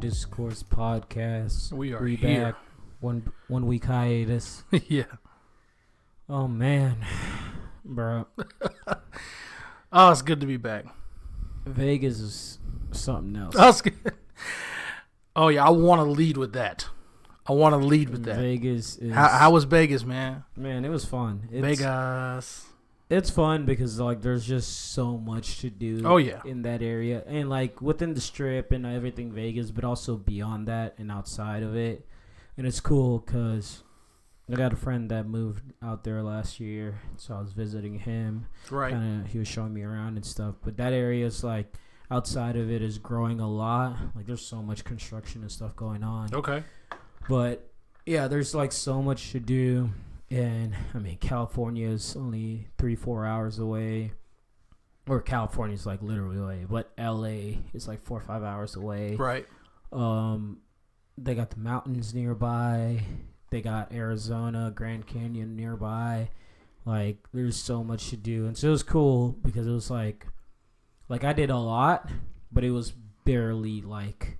Discourse podcast. We are We here. back. One week hiatus. Yeah. Oh man, bro. Oh, it's good to be back. Vegas is something else. Oh, it's good. Oh yeah, I want to lead with that. Vegas is. How was Vegas, man? Man, it was fun. Vegas. It's fun because like there's just so much to do. Oh yeah. In that area and like within the strip and everything Vegas, but also beyond that and outside of it. And it's cool because I got a friend that moved out there last year, so I was visiting him. Right. He was showing me around and stuff. But that area is like outside of it is growing a lot. Like there's so much construction and stuff going on. Okay. But yeah, there's like so much to do. And I mean, California is only 3-4 hours away. Or California is like literally away. But LA is like 4 or 5 hours away. Right. They got the mountains nearby. They got Arizona, Grand Canyon nearby. Like, there's so much to do. And so it was cool because it was like I did a lot, but it was barely like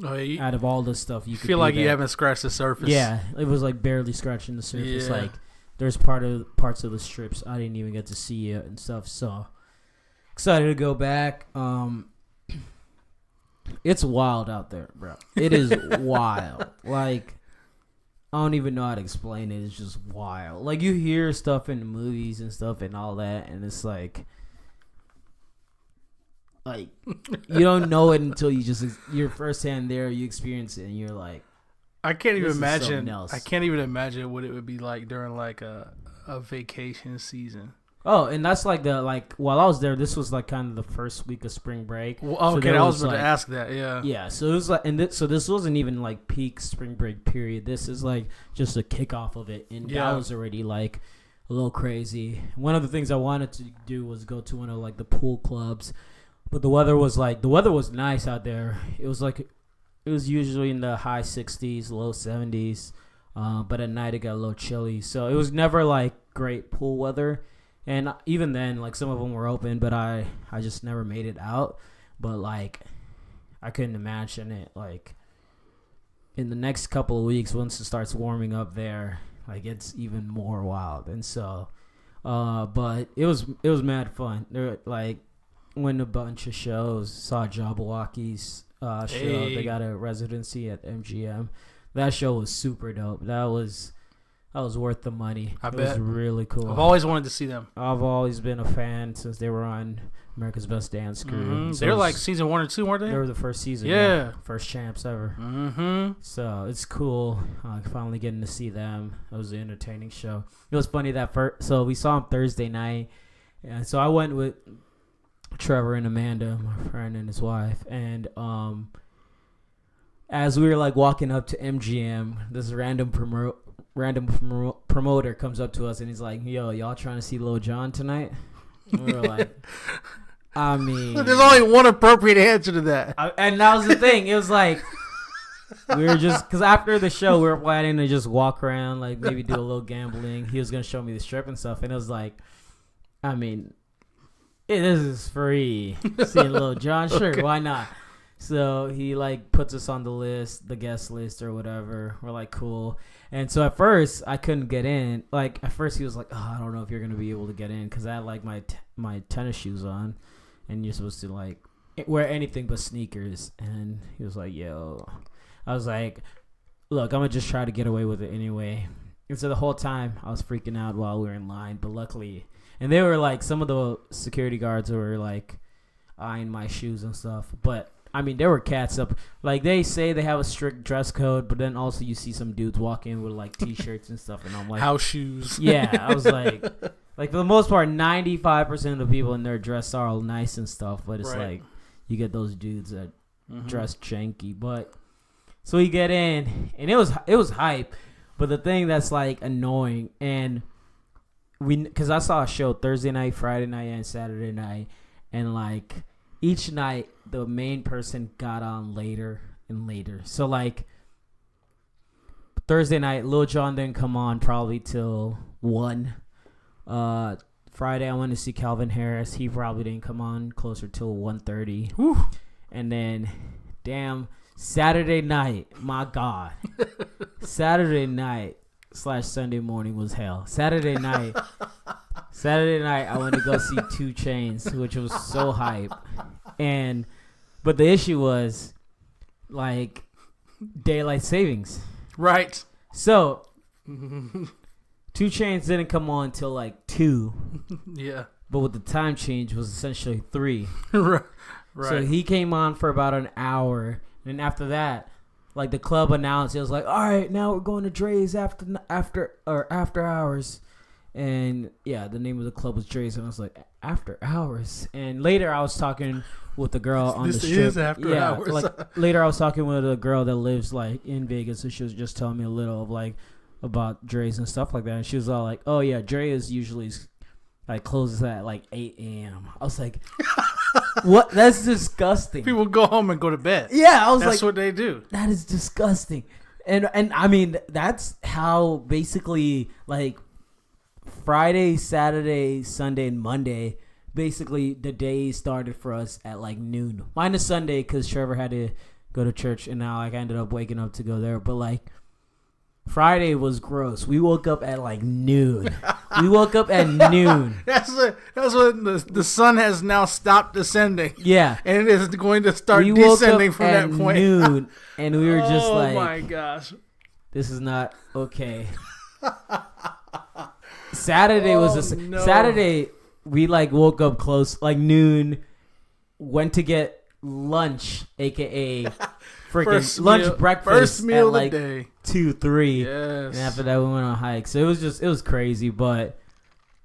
out of all the stuff you could feel like there. you haven't scratched the surface. Yeah, it was like barely scratching the surface. Yeah. Like, there's parts of the strips I didn't even get to see yet and stuff. So excited to go back. It's wild out there, bro. It is wild. Like, I don't even know how to explain it. It's just wild. Like, you hear stuff in the movies and stuff and all that, and it's like you don't know it until you're firsthand there, you experience it, and you're like, I can't even This is imagine. something else. I can't even imagine what it would be like during like a vacation season. oh, and that's like while I was there, this was like kind of the first week of spring break. Well, So okay, there I was about like- to ask that. Yeah. Yeah, so it was like, so this wasn't even like peak spring break period. This is like just a kickoff of it, and Yeah. that was already like a little crazy. One of the things I wanted to do was go to one of like the pool clubs, but the weather was nice out there. It was usually in the high 60s, low 70s, but at night it got a little chilly. So it was never like great pool weather. And even then, like, some of them were open, but I just never made it out. But, like, I couldn't imagine it, like, in the next couple of weeks, once it starts warming up there, like, it's even more wild. And so, but it was mad fun. There, like, went to a bunch of shows, saw Jabberwocky's show. Hey. They got a residency at MGM. That show was super dope. That was worth the money. I It bet. was really cool. I've always wanted to see them. I've always been a fan since they were on America's Best Dance Crew. Mm-hmm. So They're it was- like season 1 or 2, weren't they? they were the first season. Yeah. First champs ever. Mm-hmm. So it's cool. Finally getting to see them. It was an entertaining show. It was funny so we saw them Thursday night. And so I went with Trevor and Amanda, my friend and his wife. And as we were like walking up to MGM, this random promoter comes up to us and he's like, "Yo, y'all trying to see Lil Jon tonight?" And we were like, I mean, There's only one appropriate answer to that. and that was the thing. It was like we were just because after the show we were planning to just walk around, like maybe do a little gambling. He was gonna show me the strip and stuff, and it was like, I mean, this is free. Seeing Lil Jon, sure, Okay. why not? So he like puts us on the guest list or whatever. We're like, cool. And so at first I couldn't get in. Like at first he was like, "Oh, I don't know if you're gonna be able to get in," because I had like my tennis shoes on, and you're supposed to like wear anything but sneakers. And he was like, "Yo," I was like, "Look, I'm gonna just try to get away with it anyway." And so the whole time I was freaking out while we were in line, but luckily, and they were like, some of the security guards were like eyeing my shoes and stuff, but. I mean, there were cats up. Like, they say they have a strict dress code, but then also you see some dudes walk in with, like, T-shirts and stuff, and I'm like... House shoes. Yeah, I was like... Like, for the most part, 95% of the people in their dress are all nice and stuff, but it's Right. like, you get those dudes that Mhm. dress janky, but... So we get in, and it was hype, but the thing that's, like, annoying, and... Because I saw a show Thursday night, Friday night, and Saturday night, and, like... Each night, the main person got on later and later. So, like, Thursday night, Lil Jon didn't come on probably till 1. Friday, I went to see Calvin Harris. He probably didn't come on closer till 1:30. Whew. And then, damn, Saturday night, my God. Saturday night / Sunday morning was hell. Saturday night, I went to go see 2 Chainz, which was so hype. But the issue was, like, daylight savings. Right. So, 2 Chainz didn't come on until, like, 2. Yeah. But with the time change, it was essentially 3. Right. So he came on for about an hour. And after that, like, the club announced, it was like, all right, now we're going to Dre's after hours. And yeah, the name of the club was Dre's. And I was like, after hours. And later I was talking with the girl on the strip. This is after hours. Like, later I was talking with a girl that lives, like, in Vegas. And she was just telling me a little of, like, about Dre's and stuff like that. And she was all like, oh yeah, Dre is usually, like, closes at like 8 a.m. I was like, what? That's disgusting. People go home and go to bed. Yeah, I was That's like, what they do. that is disgusting. And I mean, that's how basically, like, Friday, Saturday, Sunday, and Monday, basically the day started for us at like noon. Minus Sunday because Trevor had to go to church, and now, like, I ended up waking up to go there. But, like, Friday was gross. We woke up at like noon. That's when the sun has now stopped descending. Yeah. And it is going to start descending from that point. Noon, and we were just like, oh my gosh. This is not okay. Saturday was Saturday, we, like, woke up close, like, noon, went to get lunch, aka freaking lunch, breakfast first meal at like of the day. 2, 3. Yes. And after that we went on hikes. So it was crazy, but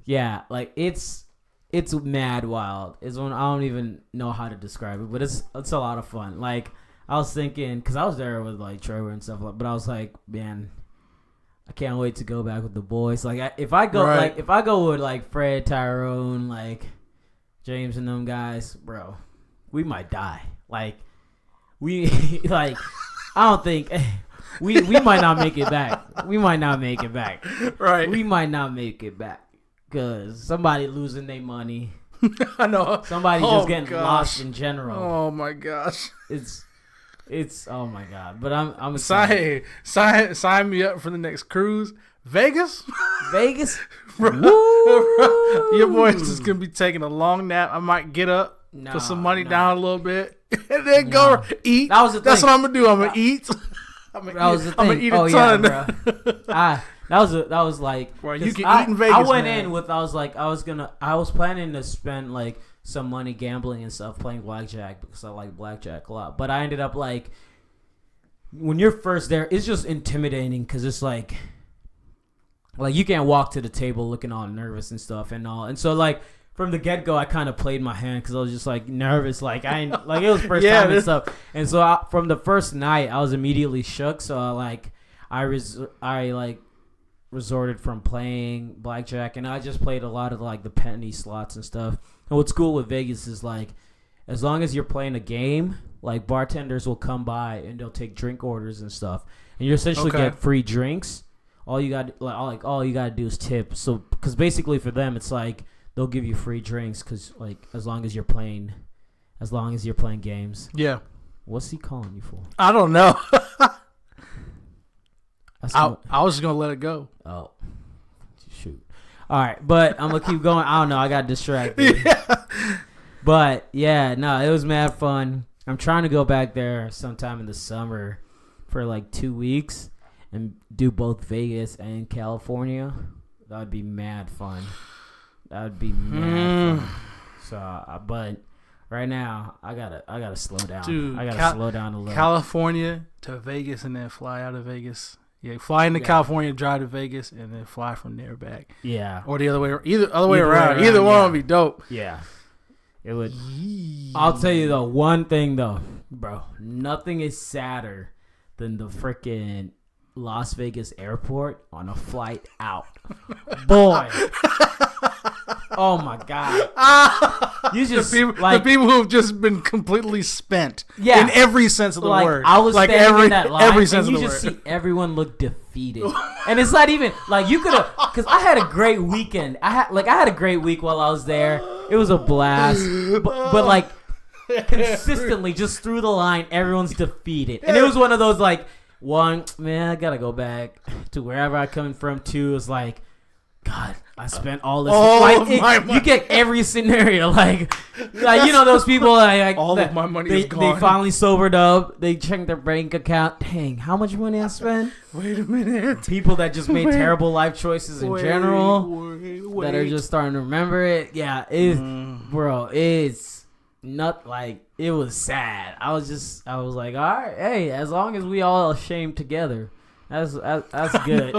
yeah, like, it's mad wild. It's one, I don't even know how to describe it, but it's a lot of fun. Like, I was thinking, because I was there with, like, Trevor and stuff, but I was like, man, I can't wait to go back with the boys. Like, if I go with, like, Fred, Tyrone, like, James and them guys, bro, we might die. Like, we like, I don't think we might not make it back. We might not make it back. Right. We might not make it back because somebody losing their money. I know. Somebody just getting lost in general. Oh my gosh. It's oh my god. But I'm excited. Sign me up for the next cruise. Vegas? Woo! Your boy's just gonna be taking a long nap. I might get up. Put some money down a little bit, and then go eat. That was the thing. That's what I'm gonna do. I'm gonna eat. I'm gonna eat a ton. Yeah, bro. That was like, bro, you can eat in Vegas. I went in with, I was planning to spend, like, some money gambling and stuff, playing blackjack, because I like blackjack a lot. But I ended up, like, when you're first there, it's just intimidating because it's like you can't walk to the table looking all nervous and stuff and all. And so, like, from the get-go, I kind of played my hand because I was just, like, nervous. Like, I ain't, like, it was first time and stuff. And so from the first night, I was immediately shook. So I resorted from playing blackjack, and I just played a lot of, like, the penny slots and stuff. And what's cool with Vegas is, like, as long as you're playing a game, like, bartenders will come by and they'll take drink orders and stuff, and you essentially get free drinks. All you got to do is tip. So, because basically for them, it's like they'll give you free drinks because, like, as long as you're playing games. Yeah. What's he calling you for? I don't know. I was just gonna let it go. Oh, shoot! All right, but I'm gonna keep going. I don't know. I got distracted. Yeah. But yeah, no, it was mad fun. I'm trying to go back there sometime in the summer for like 2 weeks and do both Vegas and California. That would be mad fun. Fun. So, but right now I gotta slow down. Dude, I gotta slow down a little. California to Vegas and then fly out of Vegas. Yeah, fly into California, drive to Vegas, and then fly from there back. Yeah, or the other way, other way around. Either one would be dope. Yeah, it would. I'll tell you though, one thing though, bro, nothing is sadder than the freaking Las Vegas airport on a flight out. Boy. Oh my god! You just the people who have just been completely spent. Yeah. In every sense of the word. I was like standing in that line, every sense and of the you word. just see everyone look defeated, and it's not even like you could have. Because I had a great weekend. I had a great week while I was there. It was a blast, but like consistently just through the line, everyone's defeated. And it was one of those like, one, man, I gotta go back to wherever I come from. Two is like, God, I spent all this. You get every scenario, like you know those people like all of my money is gone. They finally sobered up. They checked their bank account. Dang, how much money I spent? Wait a minute. People that just made terrible life choices in general that are just starting to remember it. Yeah, bro, it's not like it was sad. I was like, all right, hey, as long as we all ashamed together, that's good.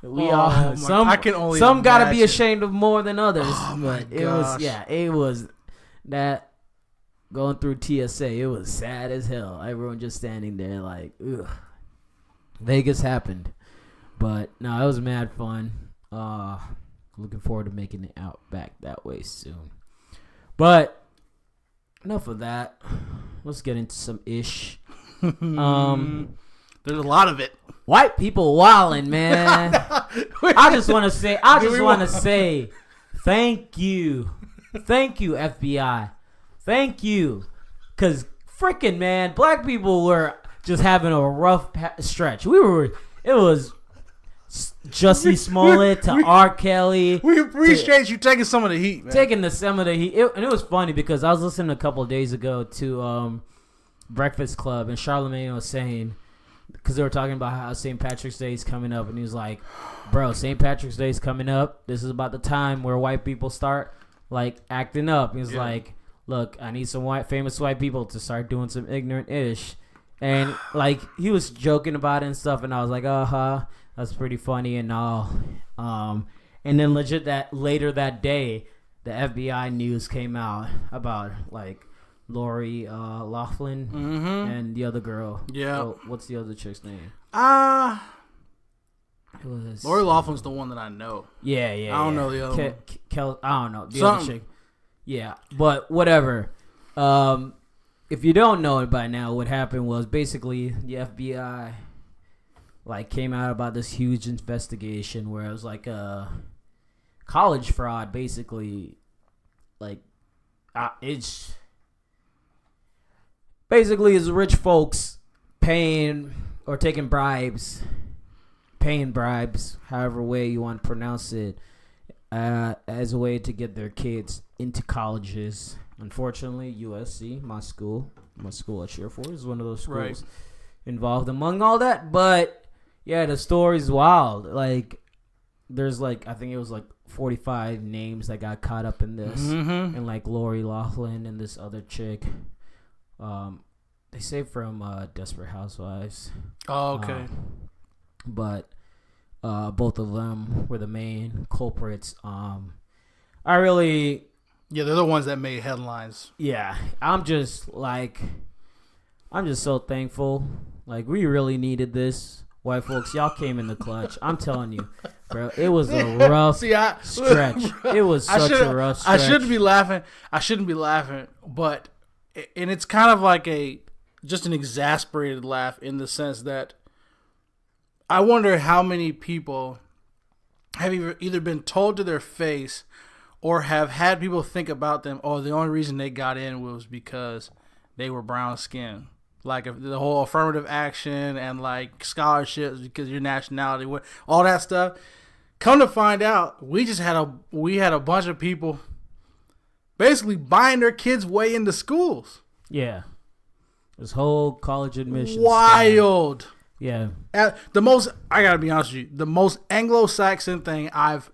I can only some gotta be ashamed of more than others. But it was that going through TSA. It was sad as hell. Everyone just standing there like, ugh. Vegas happened, but no, it was mad fun. Looking forward to making it out back that way soon. But enough of that. Let's get into some ish. There's a lot of it. White people wildin', man. I just want to say, thank you, FBI, thank you, cause freaking man, black people were just having a rough stretch. It was Jussie Smollett to R. Kelly. We appreciate you taking some of the heat, man. Some of the heat, and it was funny because I was listening a couple of days ago to Breakfast Club, and Charlamagne was saying. Because they were talking about how St. Patrick's Day is coming up. And he was like, bro, St. Patrick's Day is coming up. This is about the time where white people start, like, acting up. He was like, look, I need some famous white people to start doing some ignorant ish. And, like, he was joking about it and stuff. And I was like, that's pretty funny and all. And then legit later that day, the FBI news came out about, like, Lori Loughlin and the other girl. Yeah. Oh, what's the other chick's name? Lori Loughlin's the one that I know. Yeah. I don't know the other one. I don't know. The other chick. Yeah. But whatever. If you don't know it by now, what happened was basically the FBI like came out about this huge investigation where it was like a college fraud, basically. Like, it's... Basically, it's rich folks paying or taking bribes, however way you want to pronounce it, as a way to get their kids into colleges. Unfortunately, USC, my school I cheer for, is one of those schools involved among all that. But yeah, the story's wild. Like, there's like, I think it was like 45 names that got caught up in this, and like Lori Loughlin and this other chick. They say from Desperate Housewives. Oh, okay. But both of them were the main culprits. They're the ones that made headlines. Yeah, I'm just so thankful. Like, we really needed this. White folks, y'all came in the clutch. I'm telling you, bro, it was a rough stretch. It was such a rough stretch. I shouldn't be laughing, but... And it's kind of like just an exasperated laugh in the sense that I wonder how many people have either been told to their face or have had people think about them, oh, the only reason they got in was because they were brown skinned. Like the whole affirmative action and like scholarships because of your nationality, all that stuff. Come to find out, we had a bunch of people basically buying their kids' way into schools. Yeah. This whole college admission. Wild. Stuff. Yeah. I gotta be honest with you, the most Anglo-Saxon thing I've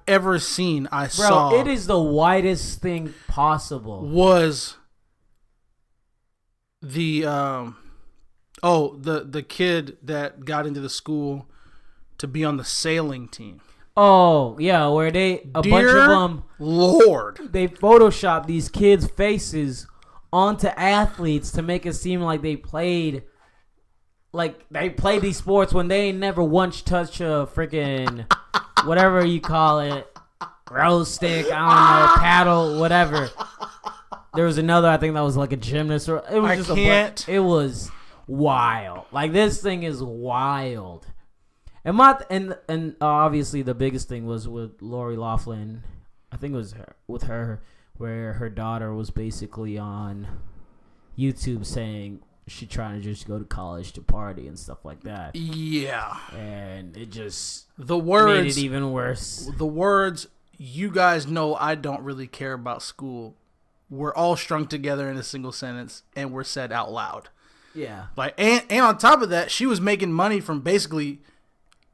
ever seen, saw. Bro, it is the whitest thing possible. Was the the kid that got into the school to be on the sailing team. Oh, yeah, where bunch of them, Lord, they photoshopped these kids' faces onto athletes to make it seem like they played these sports when they ain't never once touched a freaking whatever you call it, row stick, I don't know, paddle, whatever. There was another, I think that was like a gymnast, or it was it was wild. Like, this thing is wild. And obviously the biggest thing was with Lori Loughlin. I think it was with her where her daughter was basically on YouTube saying she trying to just go to college to party and stuff like that. Yeah. And it just made it even worse. The words, "You guys know I don't really care about school," were all strung together in a single sentence and were said out loud. Yeah. Like, and on top of that, she was making money from basically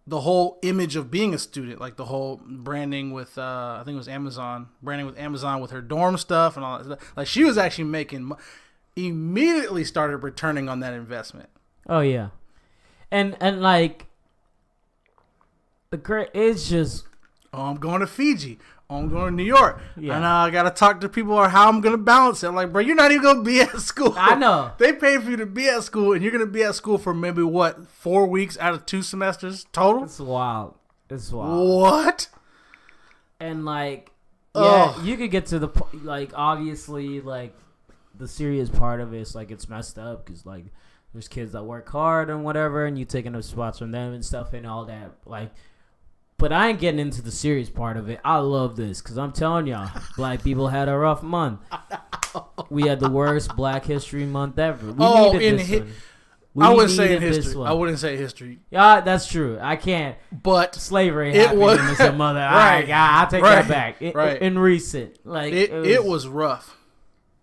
the whole image of being a student, like the whole branding with I think it was Amazon, branding with Amazon with her dorm stuff and all that stuff. Like, she was actually making immediately started returning on that investment. Oh yeah. And like it's just, oh, I'm going to Fiji. Oh, I'm going to New York. Yeah. And I got to talk to people on how I'm going to balance it. I'm like, bro, you're not even going to be at school. I know. They paid for you to be at school, and you're going to be at school for maybe, 4 weeks out of 2 semesters total? It's wild. It's wild. What? And like, yeah, you could get to the, like, obviously, like, the serious part of it is, like, it's messed up because, like, there's kids that work hard and whatever, and you taking up spots from them and stuff and all that. Like, but I ain't getting into the serious part of it. I love this because I'm telling y'all, black people had a rough month. We had the worst Black History Month ever. We needed this one. I wouldn't say in history. I wouldn't say history. Yeah, that's true. I can't. But slavery happened in some mother. Right. I'll take that back. Right. In recent, like it was rough.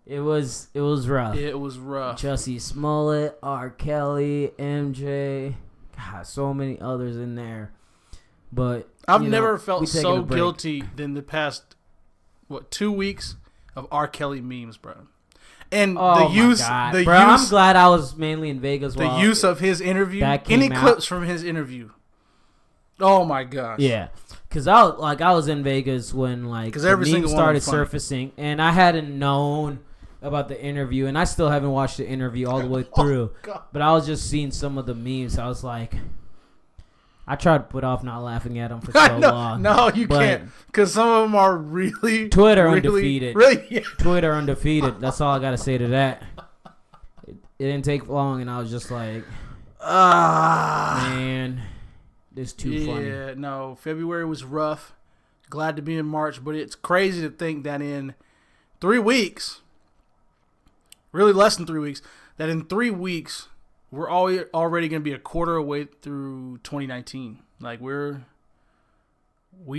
It was rough. It was rough. Jussie Smollett, R. Kelly, MJ, God, so many others in there. But I've never felt so guilty than the past 2 weeks of R. Kelly memes, bro. And the use, I'm glad I was mainly in Vegas. The use of his interview, any clips from his interview. Oh my gosh. Yeah, because I was in Vegas when the memes started surfacing, and I hadn't known about the interview, and I still haven't watched the interview all the way through. But I was just seeing some of the memes. I was like, I tried to put off not laughing at them for so long. No, you can't, because some of them are really undefeated. Really, yeah. Twitter undefeated. That's all I gotta say to that. It didn't take long, and I was just like, man, this too funny. Yeah, no, February was rough. Glad to be in March, but it's crazy to think that in 3 weeks, really less than 3 weeks, that in 3 weeks we're already going to be a quarter away through 2019. Like, we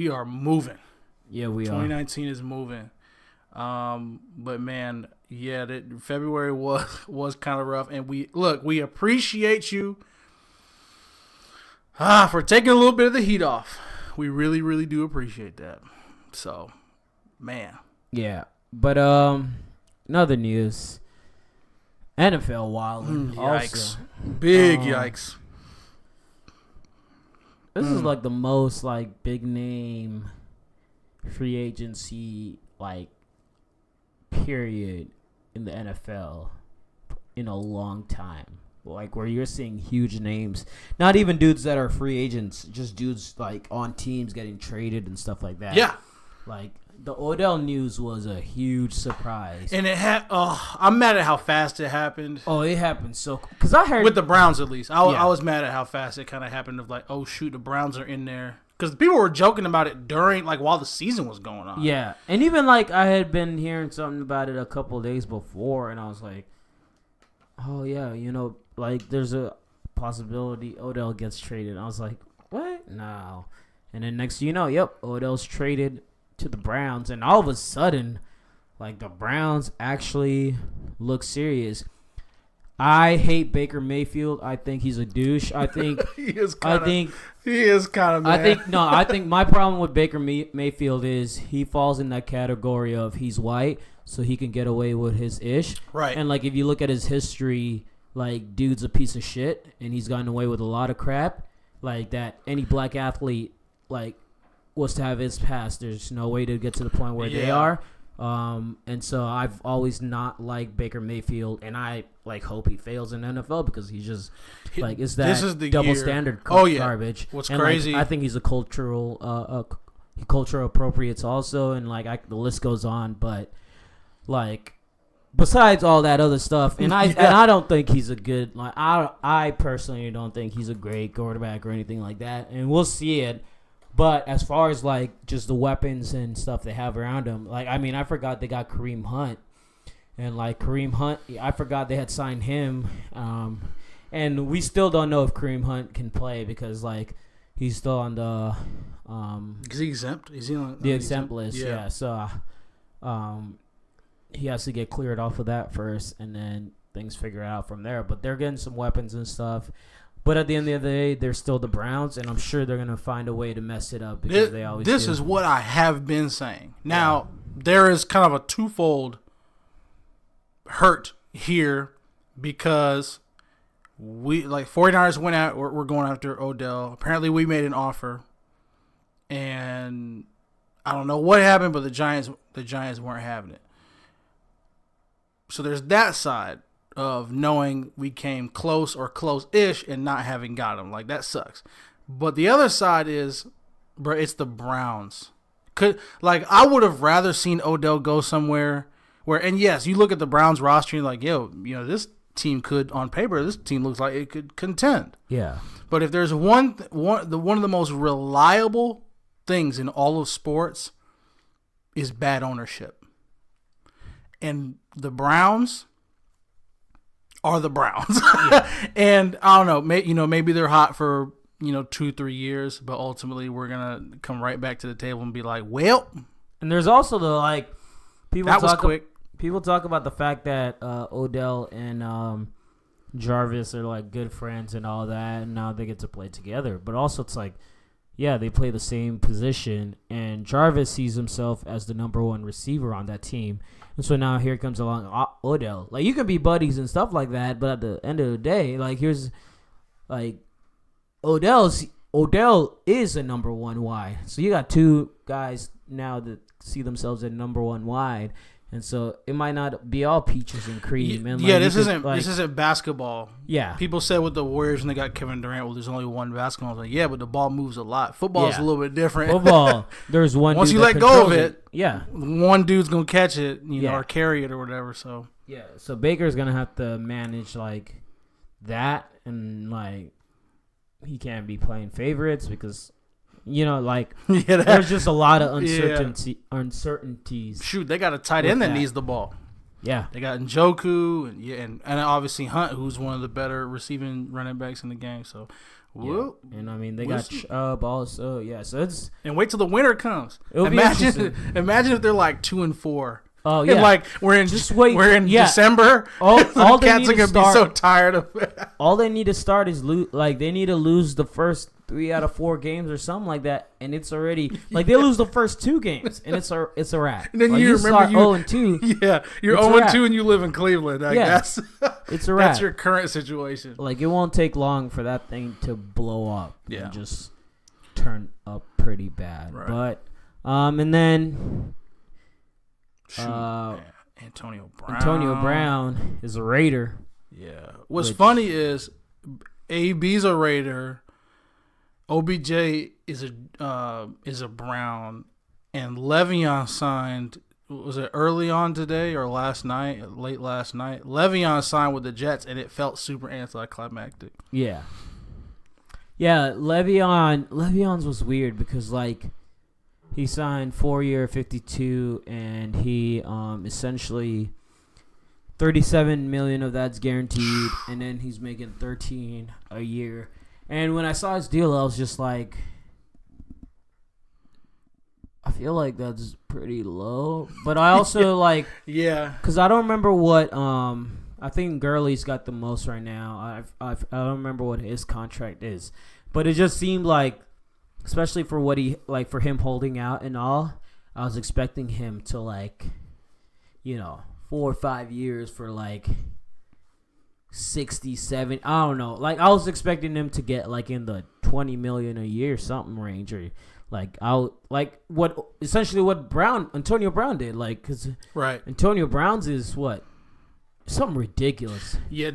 are moving. Yeah, we 2019 is moving. But man, yeah, February was kind of rough, and we appreciate you for taking a little bit of the heat off. We really, really do appreciate that. So, man. Yeah, but another news. NFL wilding. Yikes. Also. Big yikes. This is like the most big name free agency period in the NFL in a long time. Where you're seeing huge names. Not even dudes that are free agents, just dudes on teams getting traded and stuff like that. Yeah. The Odell news was a huge surprise. And I'm mad at how fast it happened. Oh, it happened because I heard with the Browns at least. I was mad at how fast it kind of happened. Of oh shoot, the Browns are in there, because people were joking about it during while the season was going on. Yeah, and even I had been hearing something about it a couple of days before, and I was like, oh yeah, there's a possibility Odell gets traded. And I was like, what? No. And then next thing you know, Odell's traded to the Browns, and all of a sudden, the Browns actually look serious. I hate Baker Mayfield. I think he's a douche. I think he is kind of. I think my problem with Baker Mayfield is he falls in that category of he's white, so he can get away with his ish. Right. And if you look at his history, dude's a piece of shit, and he's gotten away with a lot of crap. That any black athlete was to have his past. There's no way to get to the point where they are. And so I've always not liked Baker Mayfield, and I hope he fails in the NFL because he's just it's that this is the double year. standard garbage. What's and, crazy? I think he's a cultural appropriates also, and the list goes on. But besides all that other stuff, and I don't think he's a good I personally don't think he's a great quarterback or anything like that, and we'll see it. But as far as like just the weapons and stuff they have around them, like I mean, I forgot they got Kareem Hunt, and like Kareem Hunt, I forgot they had signed him, and we still don't know if Kareem Hunt can play because like he's still on the is he exempt? Is he on the exempt list? Yeah. Yeah, so he has to get cleared off of that first, and then things figure out from there. But they're getting some weapons and stuff. But at the end of the day, they're still the Browns, and I'm sure they're gonna find a way to mess it up because they always. This do. is what I have been saying. Now there is kind of a twofold hurt here because we 49ers went out. We're going after Odell. Apparently, we made an offer, and I don't know what happened, but the Giants weren't having it. So there's that side of knowing we came close or close-ish and not having got him. Like, that sucks. But the other side is, bro, it's the Browns. I would have rather seen Odell go somewhere where, and yes, you look at the Browns roster and you're like, yo, this team could, on paper, this team looks like it could contend. Yeah. But if there's one of the most reliable things in all of sports is bad ownership. And the Browns are the Browns. And I don't know, maybe they're hot for, 2-3 years, but ultimately we're going to come right back to the table and be like, well. And there's also the, people that was quick. People talk about the fact that Odell and Jarvis are, good friends and all that, and now they get to play together. But also it's they play the same position, and Jarvis sees himself as the number one receiver on that team. And so now here comes along Odell. You can be buddies and stuff like that, but at the end of the day, here's Odell is a number one wide. So you got two guys now that see themselves at number one wide. And so it might not be all peaches and cream. And this isn't basketball. Yeah. People said with the Warriors when they got Kevin Durant, well, there's only one basketball. I was like, but the ball moves a lot. Football is a little bit different. Football, there's one. Once dude you that let go of controls it, yeah, one dude's gonna catch it, or carry it or whatever. So yeah, so Baker's gonna have to manage that, and he can't be playing favorites because. There's just a lot of uncertainties. Shoot, they got a tight end that needs the ball. Yeah. They got Njoku and obviously Hunt, who's one of the better receiving running backs in the game. So, yeah. And they got Chubb also. Yeah, so it's and wait till the winter comes. Imagine if they're 2-4. Oh yeah, and we're in December. All the cats are gonna be so tired of it. All they need to start is they need to lose the first 3 out of 4 games or something like that, and it's already they lose the first 2 games and it's a wrap. And then you remember 0-2. Yeah, you're 0-2 and you live in Cleveland. It's a wrap. That's your current situation. It won't take long for that thing to blow up. Yeah. And just turn up pretty bad. Right. But and then. Antonio Brown. Antonio Brown is a Raider. Yeah. What's funny is AB's a Raider, OBJ is a Brown, and Le'Veon signed. Was it early on today or last night? Late last night. Le'Veon signed with the Jets, and it felt super anticlimactic. Yeah. Yeah, Le'Veon's was weird because he signed 4-year, 52, and he essentially $37 million of that's guaranteed, and then he's making $13 a year. And when I saw his deal, I was just like, I feel like that's pretty low. But I also yeah, because I don't remember what I think Gurley's got the most right now. I don't remember what his contract is, but it just seemed especially for what he for him holding out and all, I was expecting him to 4 or 5 years for 67. I don't know. I was expecting him to get in the 20 million a year something range, or essentially what Antonio Brown did. Cause right. Antonio Brown's is what something ridiculous. Yeah,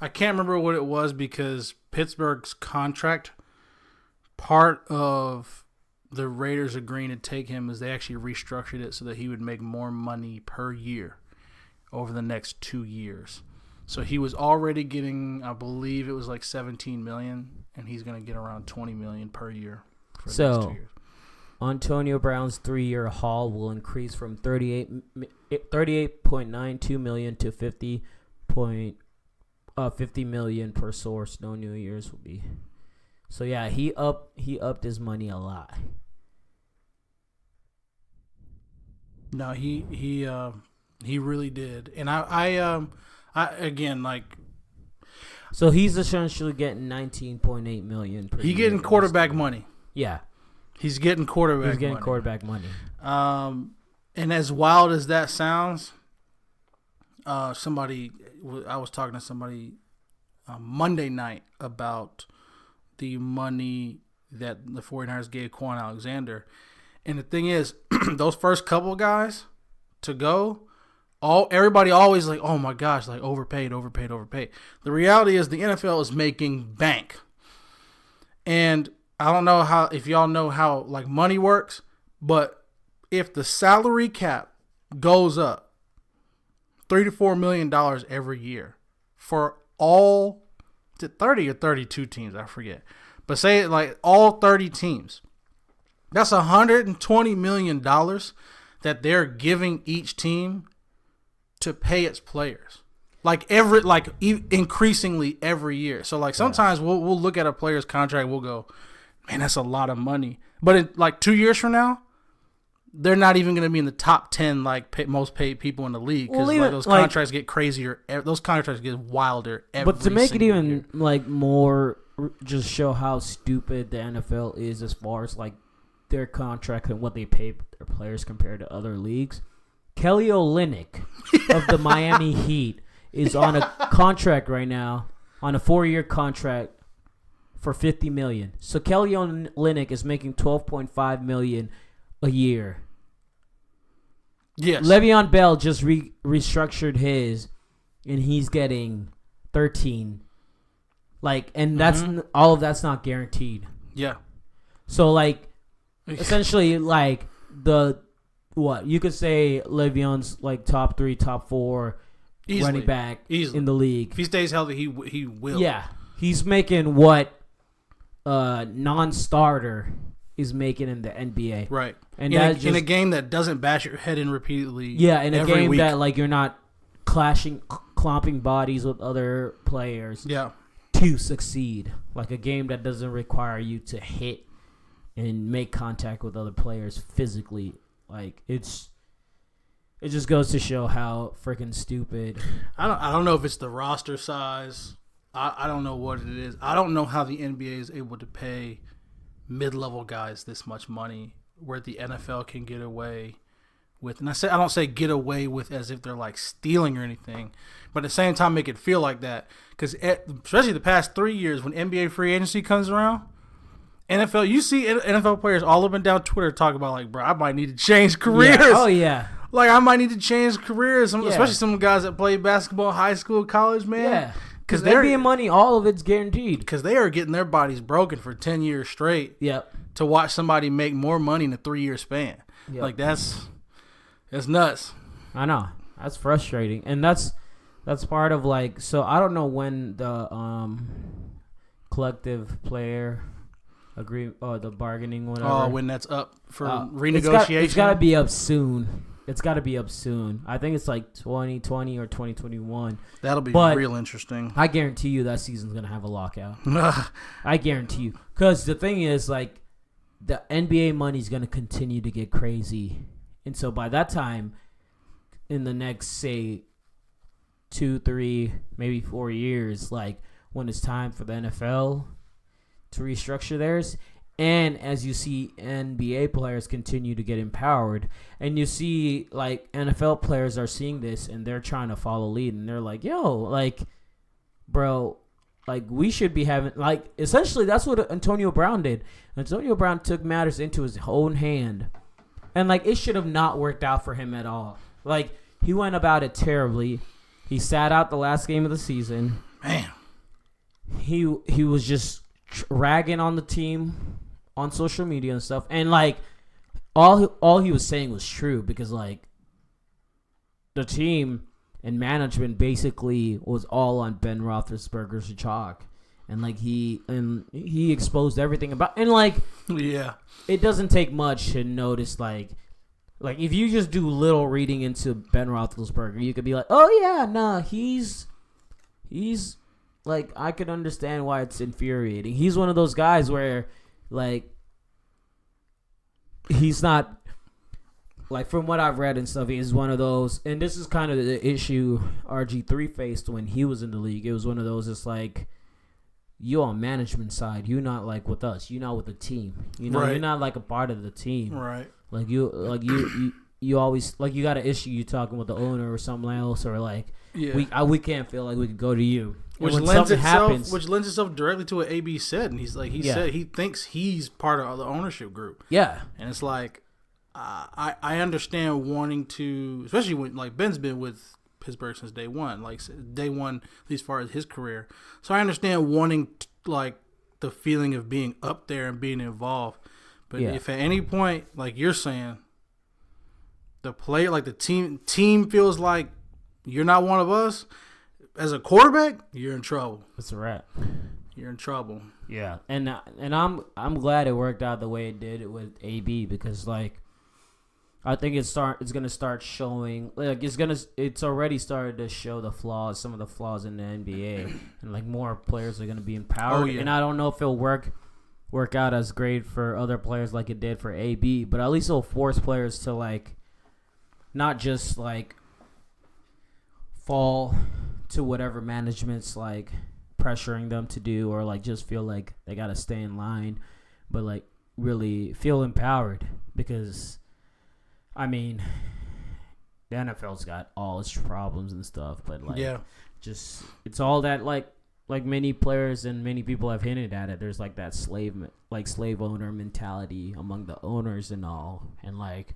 I can't remember what it was because Pittsburgh's contract, part of the Raiders agreeing to take him is they actually restructured it so that he would make more money per year over the next 2 years. So he was already getting, I believe it was like 17 million, and he's going to get around 20 million per year for the next 2 years. Antonio Brown's 3-year haul will increase from 38.92 million to 50 million per source. No New Year's will be. So yeah, he upped his money a lot. No, he really did, and I again, like, so he's essentially getting 19.8 million per year. He getting quarterback money. Yeah, he's getting quarterback. He's getting money. quarterback money. And as wild as that sounds, I was talking to somebody Monday night about the money that the 49ers gave Quan Alexander. And the thing is, those first couple guys to go, everybody always like, oh my gosh, like overpaid. The reality is the NFL is making bank. And I don't know if y'all know how like money works, but if the salary cap goes up $3 to $4 million every year for all 30 or 32 teams, I forget. But say like all 30 teams. That's $120 million that they're giving each team to pay its players. Increasingly every year. So like sometimes we'll look at a player's contract, we'll go, man, that's a lot of money. But in like 2 years from now, they're not even going to be in the top 10 most paid people in the league because those contracts get crazier. Those contracts get wilder. But to make it even year. like more, just show how stupid the NFL is as far as like their contract and what they pay their players compared to other leagues. Kelly Olynyk of the Miami Heat is on a contract right now, on a 4-year contract for $50 million. So Kelly Olynyk is making $12.5 million a year. Yes. Le'Veon Bell just restructured his, and he's getting 13. Like, and that's all of that's not guaranteed. Yeah. So like, essentially, like you could say Le'Veon's like top 3, top 4 running back in the league. If he stays healthy, he will. Yeah, he's making what non-starter is making in the NBA. Right. And in a game that doesn't bash your head in repeatedly. Yeah, in a game week. that like you're not clomping bodies with other players. Yeah. To succeed, like a game that doesn't require you to hit and make contact with other players physically. Like it just goes to show how freaking stupid. I don't know if it's the roster size. I don't know what it is. I don't know how the NBA is able to pay mid-level guys this much money where the NFL can get away with. And I don't say get away with as if they're like stealing or anything, but at the same time make it feel like that. Because especially the past 3 years when NBA free agency comes around, NFL, you see NFL players all up and down Twitter talk about like, bro, I might need to change careers. Yeah. Oh yeah. Like I might need to change careers, especially some guys that play basketball, high school, college, man. Yeah. Because NBA money, all of it's guaranteed. Because they are getting their bodies broken for 10 years straight. Yep. To watch somebody make more money in a 3-year span. Yep. Like that's nuts. I know. That's frustrating. And that's part of like, so I don't know when the collective player the bargaining, whatever. Oh, when that's up for renegotiation. It's got to be up soon. It's got to be up soon. I think it's like 2020 or 2021. That'll be real interesting. I guarantee you that season's going to have a lockout. I guarantee you. Because the thing is, like, the NBA money's going to continue to get crazy. And so by that time, in the next, say, 2, 3, maybe 4 years, like, when it's time for the NFL to restructure theirs, and as you see NBA players continue to get empowered, and you see like NFL players are seeing this and they're trying to follow lead, and they're like, yo, like, bro, like we should be having, like, essentially that's what Antonio Brown did. Antonio Brown took matters into his own hand, and like it should have not worked out for him at all. Like he went about it terribly. He sat out the last game of the season. Man, he was just ragging on the team on social media and stuff, and like all he was saying was true, because like the team and management basically was all on Ben Roethlisberger's chalk, and like he exposed everything about, and like Yeah. it doesn't take much to notice like if you just do little reading into Ben Roethlisberger, you could be like, oh yeah, nah, he's like, I could understand why it's infuriating. He's one of those guys where like he's not. Like, from what I've read and stuff, he's one of those, and this is kind of the issue RG3 faced when he was in the league. It was one of those, it's like, you on management side, you're not, like, with us. You're not with the team. You know, You're not, like, a part of the team. Right. Like, you always, like, you got an issue you talking with the owner or something else, or, like, we can't feel like we could go to you. Which lends itself directly to what AB said, and he's like, said he thinks he's part of the ownership group. Yeah. And it's like, I understand wanting to, especially when like Ben's been with Pittsburgh since day one, at least as far as his career. So I understand wanting like the feeling of being up there and being involved. But if at any point, like you're saying, the player, like the team feels like you're not one of us, as a quarterback, you're in trouble. It's a wrap. You're in trouble. Yeah, and I'm glad it worked out the way it did with AB, because like, I think it's gonna start showing, like it's already started to show some of the flaws in the NBA, and like more players are gonna be empowered. Oh, yeah. And I don't know if it'll work out as great for other players like it did for AB, but at least it'll force players to like not just like fall to whatever management's like pressuring them to do, or like just feel like they gotta stay in line, but like really feel empowered, because I mean, the NFL's got all its problems and stuff, but like, just it's all that like many players and many people have hinted at it. There's like that slave owner mentality among the owners and all, and like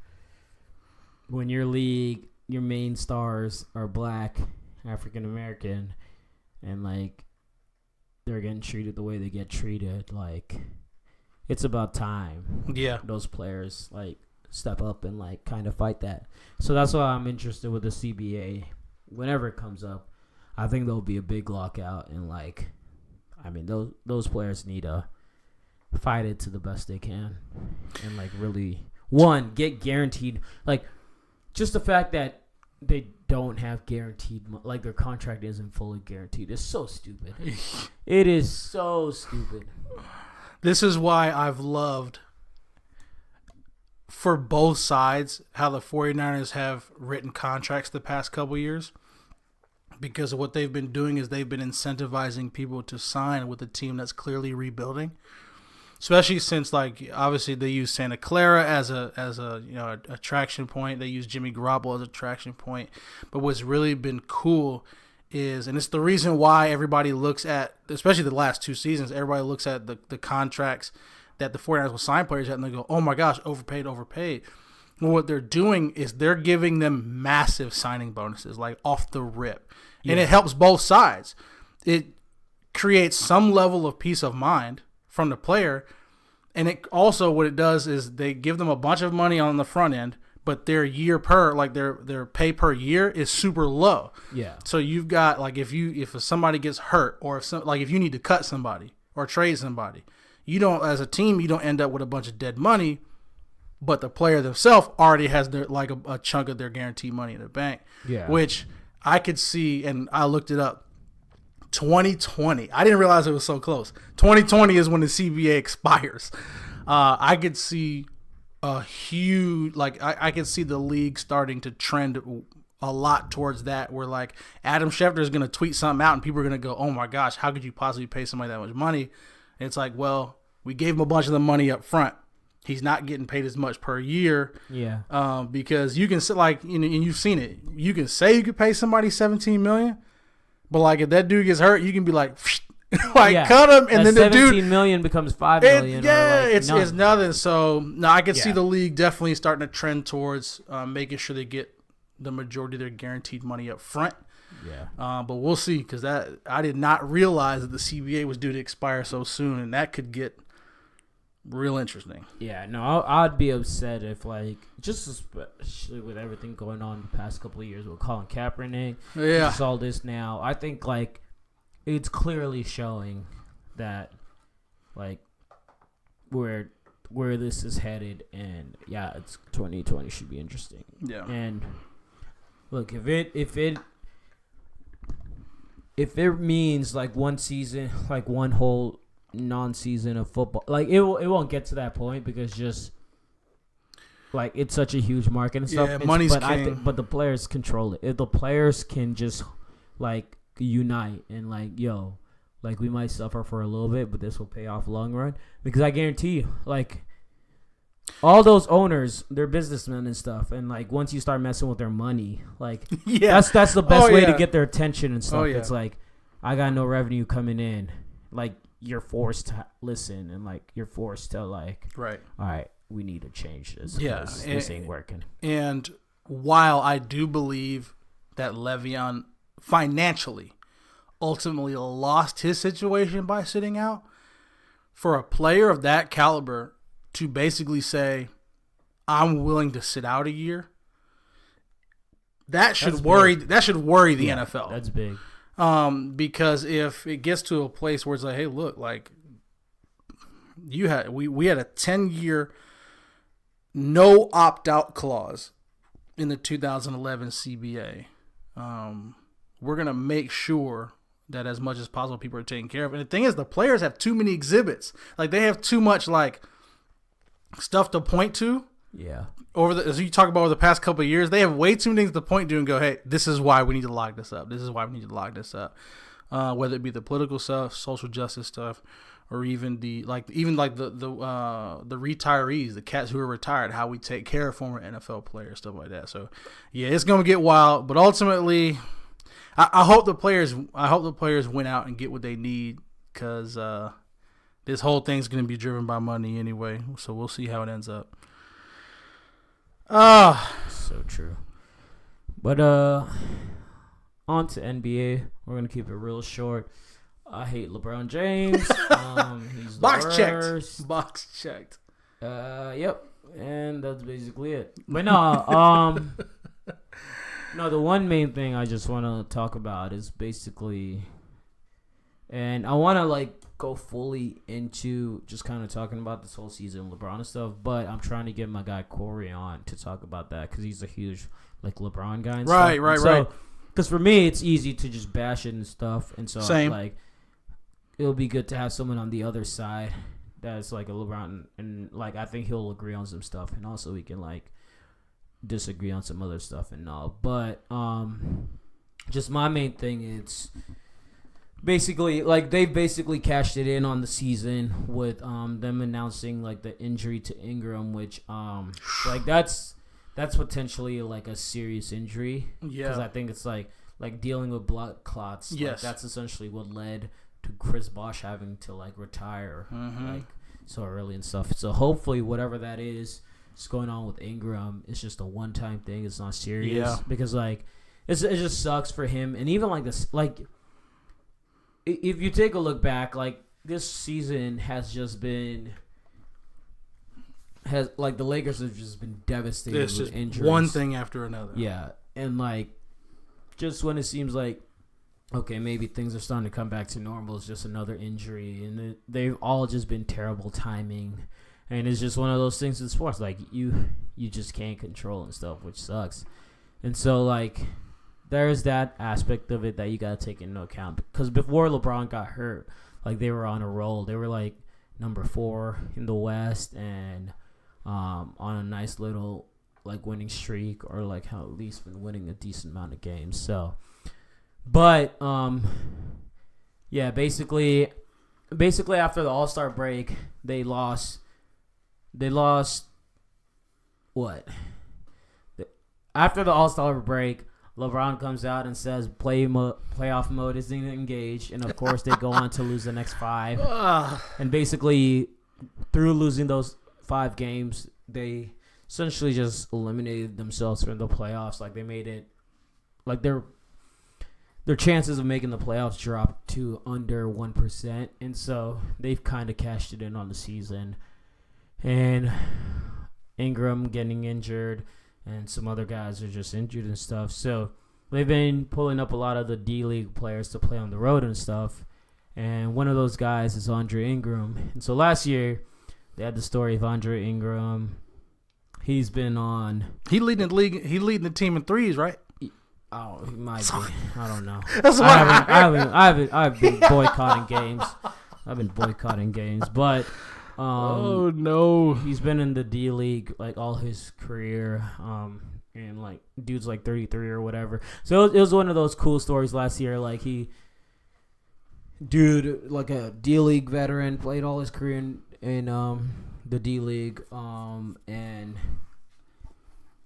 when your league, your main stars are Black, African American, and like they're getting treated the way they get treated, like it's about time. Yeah, those players like step up and like kind of fight that. So that's why I'm interested with the CBA whenever it comes up. I think there'll be a big lockout, and like, I mean, those players need to fight it to the best they can, and like really get guaranteed, like just the fact that they don't have guaranteed, like their contract isn't fully guaranteed, is so stupid. It is so stupid. This is why I've loved, for both sides, how the 49ers have written contracts the past couple years, because what they've been doing is they've been incentivizing people to sign with a team that's clearly rebuilding, especially since like obviously they use Santa Clara as a attraction point. They use Jimmy Garoppolo as a attraction point. But what's really been cool is, and it's the reason why everybody looks at, especially the last 2 seasons, everybody looks at the contracts that the 49ers will sign players at, and they go, oh my gosh, overpaid. Well, what they're doing is they're giving them massive signing bonuses, like off the rip. Yeah. And it helps both sides. It creates some level of peace of mind from the player, and it also, what it does is they give them a bunch of money on the front end, but their their pay per year is super low. Yeah. So you've got, like, if somebody gets hurt, or if you need to cut somebody or trade somebody, you don't, as a team, you don't end up with a bunch of dead money, but the player themselves already has their like a chunk of their guaranteed money in the bank. Yeah. Which I could see, and I looked it up. 2020. I didn't realize it was so close. 2020 is when the CBA expires. I could see a huge, like, I could see the league starting to trend a lot towards that, where like Adam Schefter is going to tweet something out and people are going to go, oh my gosh, how could you possibly pay somebody that much money? And it's like, well, we gave him a bunch of the money up front. He's not getting paid as much per year. Yeah. Because you can, like, and you've seen it. You can say you could pay somebody $17 million, but like if that dude gets hurt, you can be like, cut him, and then the dude $17 million becomes $5 million. It's nothing. So no, I can see the league definitely starting to trend towards making sure they get the majority of their guaranteed money up front. Yeah. But we'll see, because that, I did not realize that the CBA was due to expire so soon, and that could get real interesting. Yeah, no, I'd be upset if, like, just especially with everything going on the past couple of years with Colin Kaepernick. Yeah. Just all this now. I think, like, it's clearly showing that, like, where this is headed, and yeah, it's 2020 should be interesting. Yeah. And look, if it means like one season, like one whole non-season of football, like it won't get to that point because just like it's such a huge market and stuff. Yeah, money's king. But the players control it. If the players can just like unite and like, yo, like we might suffer for a little bit, but this will pay off long run. Because I guarantee you, like all those owners, they're businessmen and stuff, and like once you start messing with their money, like that's the best way to get their attention and stuff. It's like, I got no revenue coming in, like you're forced to listen, and like you're forced to like, right, all right, we need to change this. Yeah, this ain't working. And while I do believe that Le'Veon financially ultimately lost his situation by sitting out, for a player of that caliber to basically say, I'm willing to sit out a year, that should worry the NFL. That's big. Because if it gets to a place where it's like, hey, look, like we had a 10-year no opt-out clause in the 2011 CBA. We're going to make sure that as much as possible people are taken care of. And the thing is, the players have too many exhibits. Like, they have too much, like, stuff to point to. Yeah. As you talk about over the past couple of years, they have way too many things to point to and go, hey, this is why we need to lock this up. This is why we need to lock this up. Whether it be the political stuff, social justice stuff, or even the retirees, the cats who are retired, how we take care of former NFL players, stuff like that. So, yeah, it's going to get wild. But ultimately, I hope the players win out and get what they need, because this whole thing's going to be driven by money anyway. So we'll see how it ends up. So true. But on to NBA. We're going to keep it real short. I hate LeBron James. He's the worst. Box checked. Yep. And that's basically it. But no, no, the one main thing I just want to talk about is basically, and I want to like go fully into just kind of talking about this whole season, LeBron and stuff, but I'm trying to get my guy Corey on to talk about that because he's a huge like LeBron guy and stuff. Right. Because for me, it's easy to just bash it and stuff, and so Same. like it'll be good to have someone on the other side that's like a LeBron, and like I think he'll agree on some stuff, and also we can like disagree on some other stuff and all. But just my main thing is basically like they've basically cashed it in on the season with them announcing like the injury to Ingram, which like that's potentially like a serious injury. Yeah, because I think it's like dealing with blood clots. Yes, like, that's essentially what led to Chris Bosh having to like retire like so early and stuff. So hopefully whatever that is going on with Ingram, it's just a one-time thing. It's not serious. Yeah. Because like it just sucks for him. And even like this, like if you take a look back, like this season has like the Lakers have just been devastated it's with just injuries. One thing after another. Yeah. And like just when it seems like okay, maybe things are starting to come back to normal, it's just another injury, and they've all just been terrible timing, and it's just one of those things in sports, like you just can't control and stuff, which sucks. And so like there's that aspect of it that you gotta take into account, because before LeBron got hurt, like they were on a roll. They were like number 4 in the West and on a nice little like winning streak, or like how at least been winning a decent amount of games. So but yeah, basically after the All-Star break, they lost what? After the All-Star break, LeBron comes out and says playoff mode isn't engaged, and of course they go on to lose the next 5. And basically through losing those 5 games, they essentially just eliminated themselves from the playoffs. Like they made it like their chances of making the playoffs dropped to under 1%, and so they've kind of cashed it in on the season. and Ingram getting injured, and some other guys are just injured and stuff. So they've been pulling up a lot of the D-League players to play on the road and stuff. And one of those guys is Andre Ingram. And so last year, they had the story of Andre Ingram. He's been on. He leading the league. He leading the team in threes, right? Oh, he might be. I don't know. That's I've been boycotting games. But oh no, he's been in the D League like all his career. And like dude's like 33 or whatever. So it was one of those cool stories last year. Like like a D League veteran, played all his career in the D League, and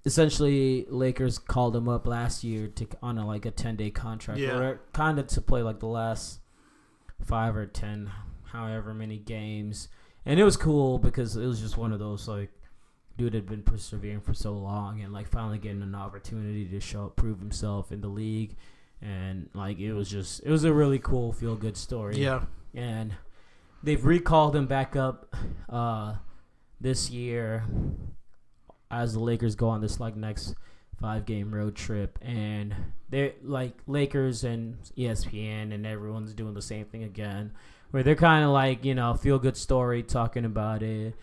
essentially Lakers called him up last year on a 10-day contract, kind of to play like the last 5 or 10, however many games, and it was cool because it was just one of those like dude had been persevering for so long and like finally getting an opportunity to prove himself in the league. And like it was a really cool feel good story. Yeah. And they've recalled him back up this year as the Lakers go on this like next 5-game road trip, and they're like Lakers and ESPN and everyone's doing the same thing again, where they're kind of like feel good story talking about it,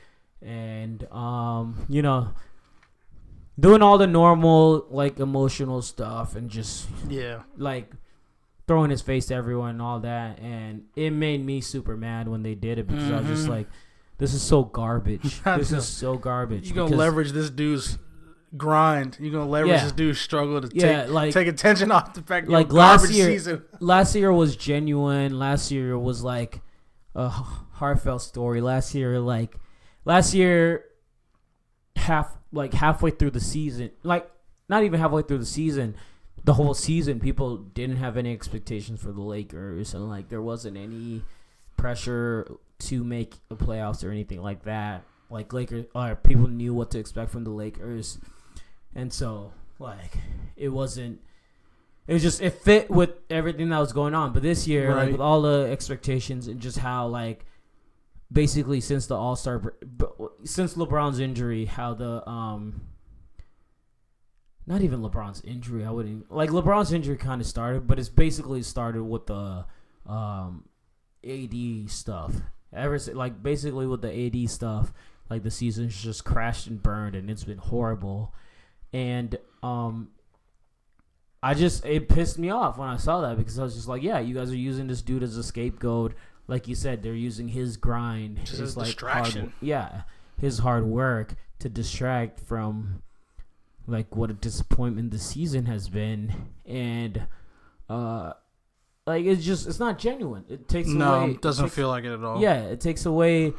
and doing all the normal like emotional stuff and just like throwing his face to everyone and all that. And it made me super mad when they did it because I was just like, this is so garbage. This is so garbage. You're going to leverage this dude's grind. You're going to leverage this dude's struggle to take attention off the fact like garbage season. Last year was genuine. Last year was like a heartfelt story. Last year halfway through the season, like not even halfway through the season, the whole season, people didn't have any expectations for the Lakers, and like there wasn't any pressure to make the playoffs or anything like that. Like people knew what to expect from the Lakers, and so like it fit with everything that was going on. But this year, like with all the expectations and just how like basically since the since LeBron's injury, how the not even LeBron's injury, I wouldn't like LeBron's injury kind of started, but it's basically started with the AD stuff. Basically with the AD stuff, like the season's just crashed and burned, and it's been horrible. And it pissed me off when I saw that, because I was just like, yeah, you guys are using this dude as a scapegoat. Like you said, they're using his grind, his like distraction. His hard work to distract from like what a disappointment the season has been. And like it's not genuine. It takes away. It doesn't feel like it at all. Yeah, it takes away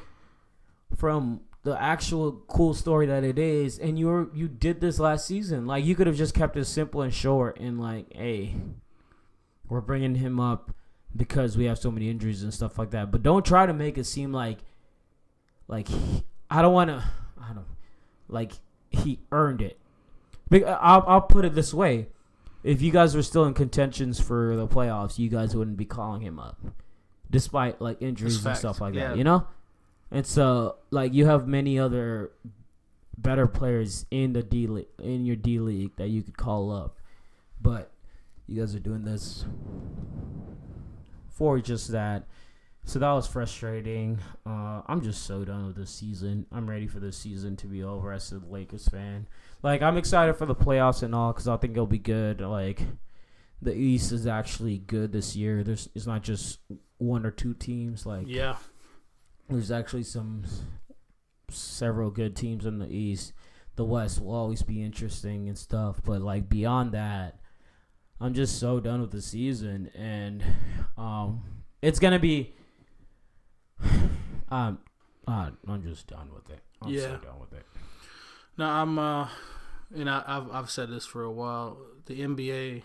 from the actual cool story that it is. And you did this last season. Like you could have just kept it simple and short and like, hey, we're bringing him up because we have so many injuries and stuff like that. But don't try to make it seem like he earned it. I'll put it this way. If you guys were still in contentions for the playoffs, you guys wouldn't be calling him up, despite like injuries and stuff like that, And so like you have many other better players in the in your D League that you could call up, but you guys are doing this for just that. So that was frustrating. I'm just so done with this season. I'm ready for this season to be over as a Lakers fan. Like, I'm excited for the playoffs and all because I think it'll be good. Like, the East is actually good this year. It's not just one or two teams. Like, there's actually several good teams in the East. The West will always be interesting and stuff. But, like, beyond that, I'm just so done with the season. And it's going to be... I'm just done with it. I'm so done with it. No, I've said this for a while. The NBA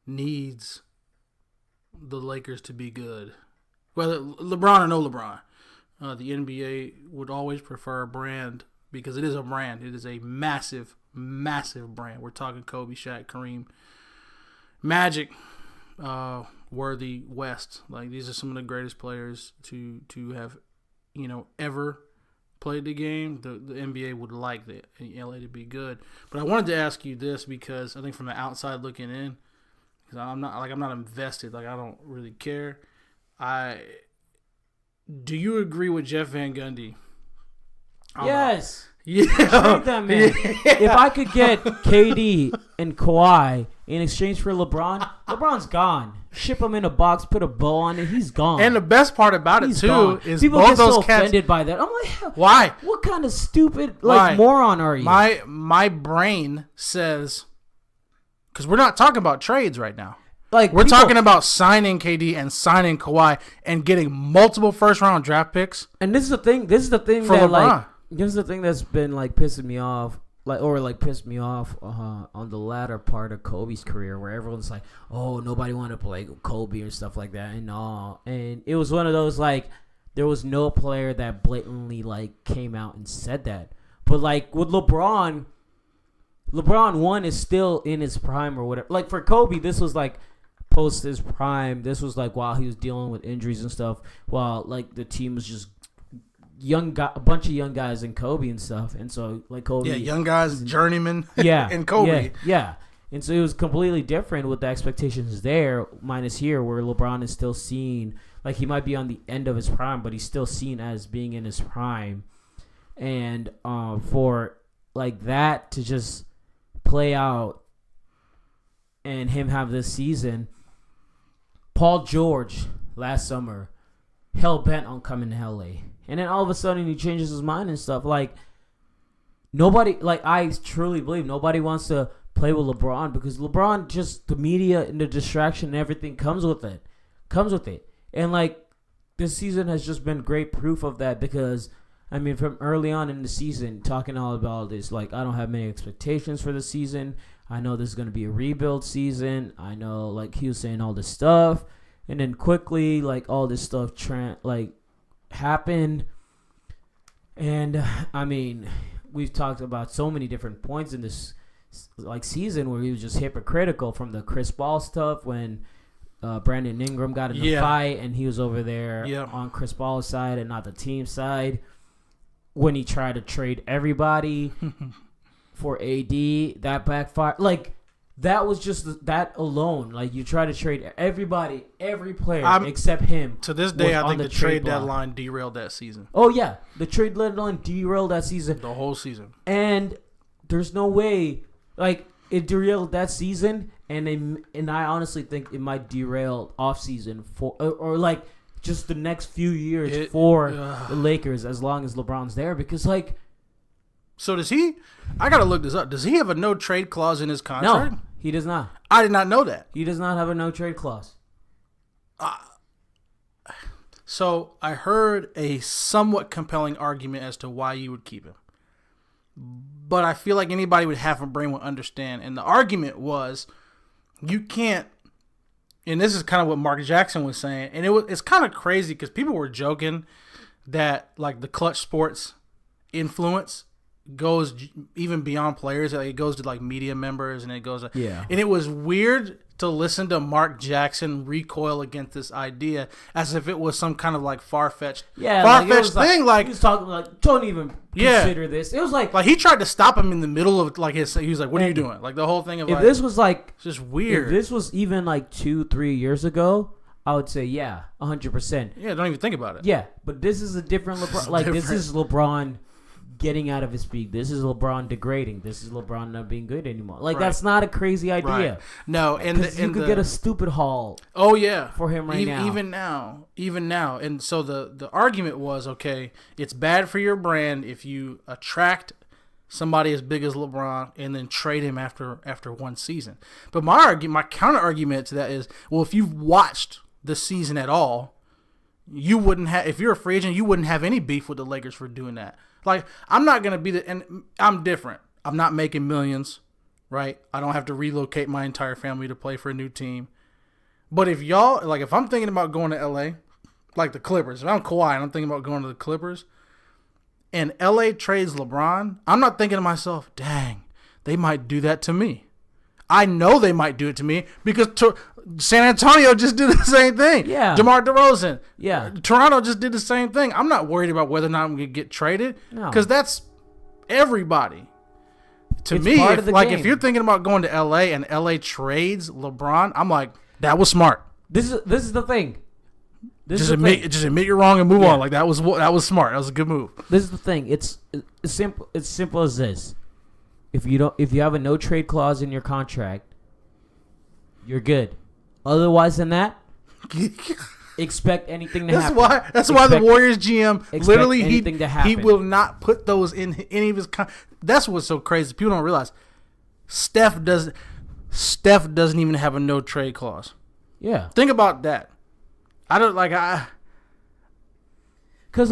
needs the Lakers to be good, whether LeBron or no LeBron. The NBA would always prefer a brand because it is a brand. It is a massive, massive brand. We're talking Kobe, Shaq, Kareem, Magic, Worthy, West. Like these are some of the greatest players to have, ever played the game, the NBA would like the LA to be good. But I wanted to ask you this because I think from the outside looking in, because I'm not invested, like I don't really care. Do you agree with Jeff Van Gundy? Yes. Yeah. Trade that man. Yeah. If I could get KD and Kawhi in exchange for LeBron, LeBron's gone. Ship him in a box, put a bow on it, he's gone. And the best part about it too gone. is people both get those so cats. Offended by that. I'm like, why? What kind of stupid moron are you? My brain says, because we're not talking about trades right now. Like we're talking about signing KD and signing Kawhi and getting multiple first round draft picks. And this is the thing for that LeBron. This is the thing that's been pissing me off, pissed me off on the latter part of Kobe's career, where everyone's like, "Oh, nobody wanted to play Kobe" or stuff like that, and all. And it was one of those there was no player that blatantly came out and said that. But with LeBron 1 is still in his prime or whatever. Like for Kobe, this was post his prime. This was while he was dealing with injuries and stuff, while the team was just a bunch of young guys in Kobe and stuff, and so Kobe, young guys, journeyman, and Kobe, and so it was completely different with the expectations there, minus here where LeBron is still seen he might be on the end of his prime, but he's still seen as being in his prime, and for that to just play out and him have this season. Paul George last summer hell bent on coming to LA. And then all of a sudden he changes his mind and stuff. Nobody, I truly believe nobody wants to play with LeBron because LeBron just, the media and the distraction and everything comes with it. And this season has just been great proof of that because, from early on in the season, talking all about this, I don't have many expectations for the season. I know this is going to be a rebuild season. I know, he was saying all this stuff. And then quickly, all this stuff, happened. And we've talked about so many different points in this season where he was just hypocritical, from the Chris Paul stuff when Brandon Ingram got in a fight and he was over there on Chris Paul's side and not the team side, when he tried to trade everybody for AD, that backfired. That was just that alone. You try to trade everybody, every player except him. To this day, I think the trade deadline derailed that season. Oh, yeah. The trade deadline derailed that season. The whole season. And there's no way, it derailed that season, and I honestly think it might derail off season or just the next few years for the Lakers as long as LeBron's there, because So does he? I gotta look this up. Does he have a no trade clause in his contract? No, he does not. I did not know that. He does not have a no trade clause. So I heard a somewhat compelling argument as to why you would keep him, but I feel like anybody with half a brain would understand. And the argument was, you can't. And this is kind of what Mark Jackson was saying, and it's kind of crazy because people were joking that the Clutch Sports influence goes even beyond players. It goes to media members, and it goes and it was weird to listen to Mark Jackson recoil against this idea as if it was some kind of far-fetched thing. He was talking don't even consider this. It was he tried to stop him in the middle of his. He was like, "What are you doing?" The whole thing of if this was it's just weird. If this was even 2-3 years ago, I would say 100%. Yeah, don't even think about it. Yeah, but this is a different LeBron. This is LeBron getting out of his peak. This is LeBron degrading. This is LeBron not being good anymore. That's not a crazy idea. Right. No, and you could get a stupid haul. Oh yeah, for him now. Even now. And so the argument was, okay, it's bad for your brand if you attract somebody as big as LeBron and then trade him after one season. But my counter argument to that is, well, if you've watched the season at all, you wouldn't have. If you're a free agent, you wouldn't have any beef with the Lakers for doing that. I'm not going to be and I'm different. I'm not making millions, right? I don't have to relocate my entire family to play for a new team. But if y'all, if I'm thinking about going to LA, the Clippers, if I'm Kawhi and I'm thinking about going to the Clippers, and LA trades LeBron, I'm not thinking to myself, dang, they might do that to me. I know they might do it to me because San Antonio just did the same thing. Yeah. DeMar DeRozan. Yeah. Toronto just did the same thing. I'm not worried about whether or not I'm going to get traded because that's everybody. To me, if you're thinking about going to LA and LA trades LeBron, I'm like, that was smart. This is the thing. Just admit you're wrong and move on. Like that was smart. That was a good move. This is the thing. It's simple. It's simple as this. If you have a no trade clause in your contract, you're good. Otherwise than that, expect anything to happen. That's why the Warriors GM literally he will not put those in any of his. That's what's so crazy. People don't realize Steph doesn't even have a no trade clause. Yeah. Think about that. Because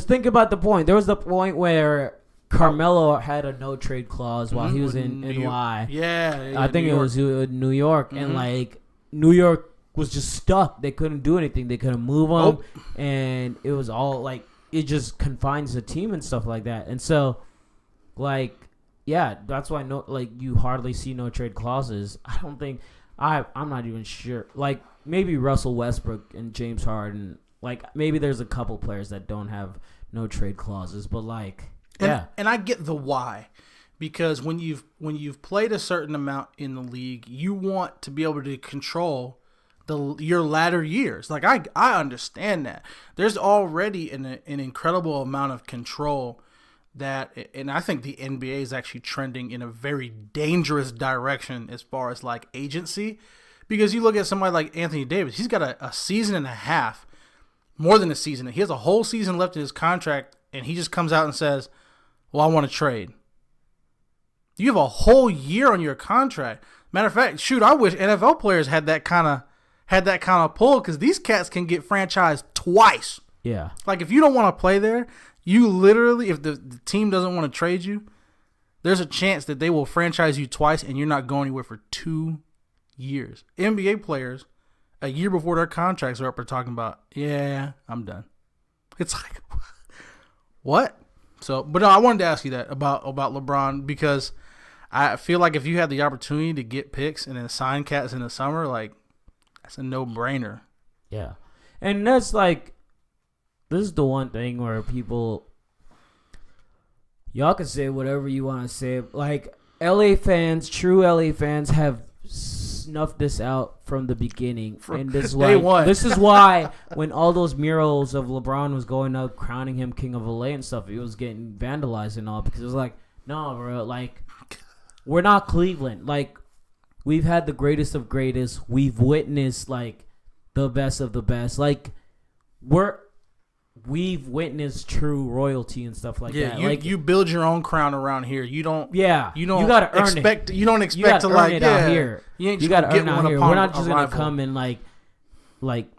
think about the point. There was the point where Carmelo had a no trade clause while he was in NY. Yeah, I think it was New York, and like New York was just stuck. They couldn't do anything. They couldn't move him, and it was all like it just confines the team and stuff like that. And so, like, yeah, that's why you hardly see no trade clauses. I don't think I'm not even sure. Like maybe Russell Westbrook and James Harden. Like maybe there's a couple players that don't have no trade clauses, but like. And I get the why, because when you've played a certain amount in the league, you want to be able to control your latter years. Like I understand that. There's already an incredible amount of control that, and I think the NBA is actually trending in a very dangerous direction as far as like agency, because you look at somebody like Anthony Davis, he's got a season and a half, more than a season. He has a whole season left in his contract, and he just comes out and says, well, I want to trade. You have a whole year on your contract. Matter of fact, shoot, I wish NFL players had that kind of pull, because these cats can get franchised twice. Yeah. Like if you don't want to play there, you literally, if the team doesn't want to trade you, there's a chance that they will franchise you twice and you're not going anywhere for 2 years. NBA players, a year before their contracts are up, are talking about, yeah, I'm done. It's like, what? So, but no, I wanted to ask you that about LeBron, because I feel like if you had the opportunity to get picks and then sign cats in the summer, like that's a no-brainer. Yeah, and that's like, this is the one thing where y'all can say whatever you want to say. Like true LA fans have snuffed this out from the beginning, and this is why when all those murals of LeBron was going up crowning him king of LA and stuff, it was getting vandalized and all, because it was like, no, bro, like we're not Cleveland. Like we've had the greatest of greatest. We've witnessed like the best of the best. Like we've witnessed true royalty and stuff like that. You build your own crown around here. You don't. Yeah. You don't. You gotta earn it. You don't expect you gotta to earn like it out here. You gotta earn out here. We're not just gonna rival. come and like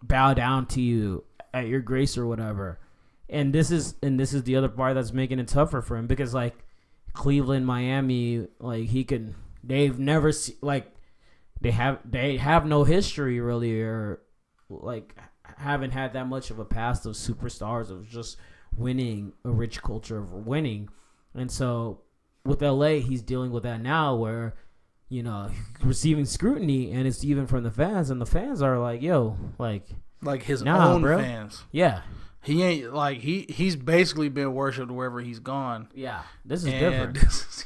bow down to you at your grace or whatever. And this is the other part that's making it tougher for him, because like Cleveland, Miami, like they've never they have no history really, or like haven't had that much of a past of superstars of just winning, a rich culture of winning. And so with LA, he's dealing with that now, where receiving scrutiny, and it's even from the fans, and the fans are like, yo, like his own bro. fans. Yeah. He ain't like he's basically been worshipped wherever he's gone. Yeah. This is different. This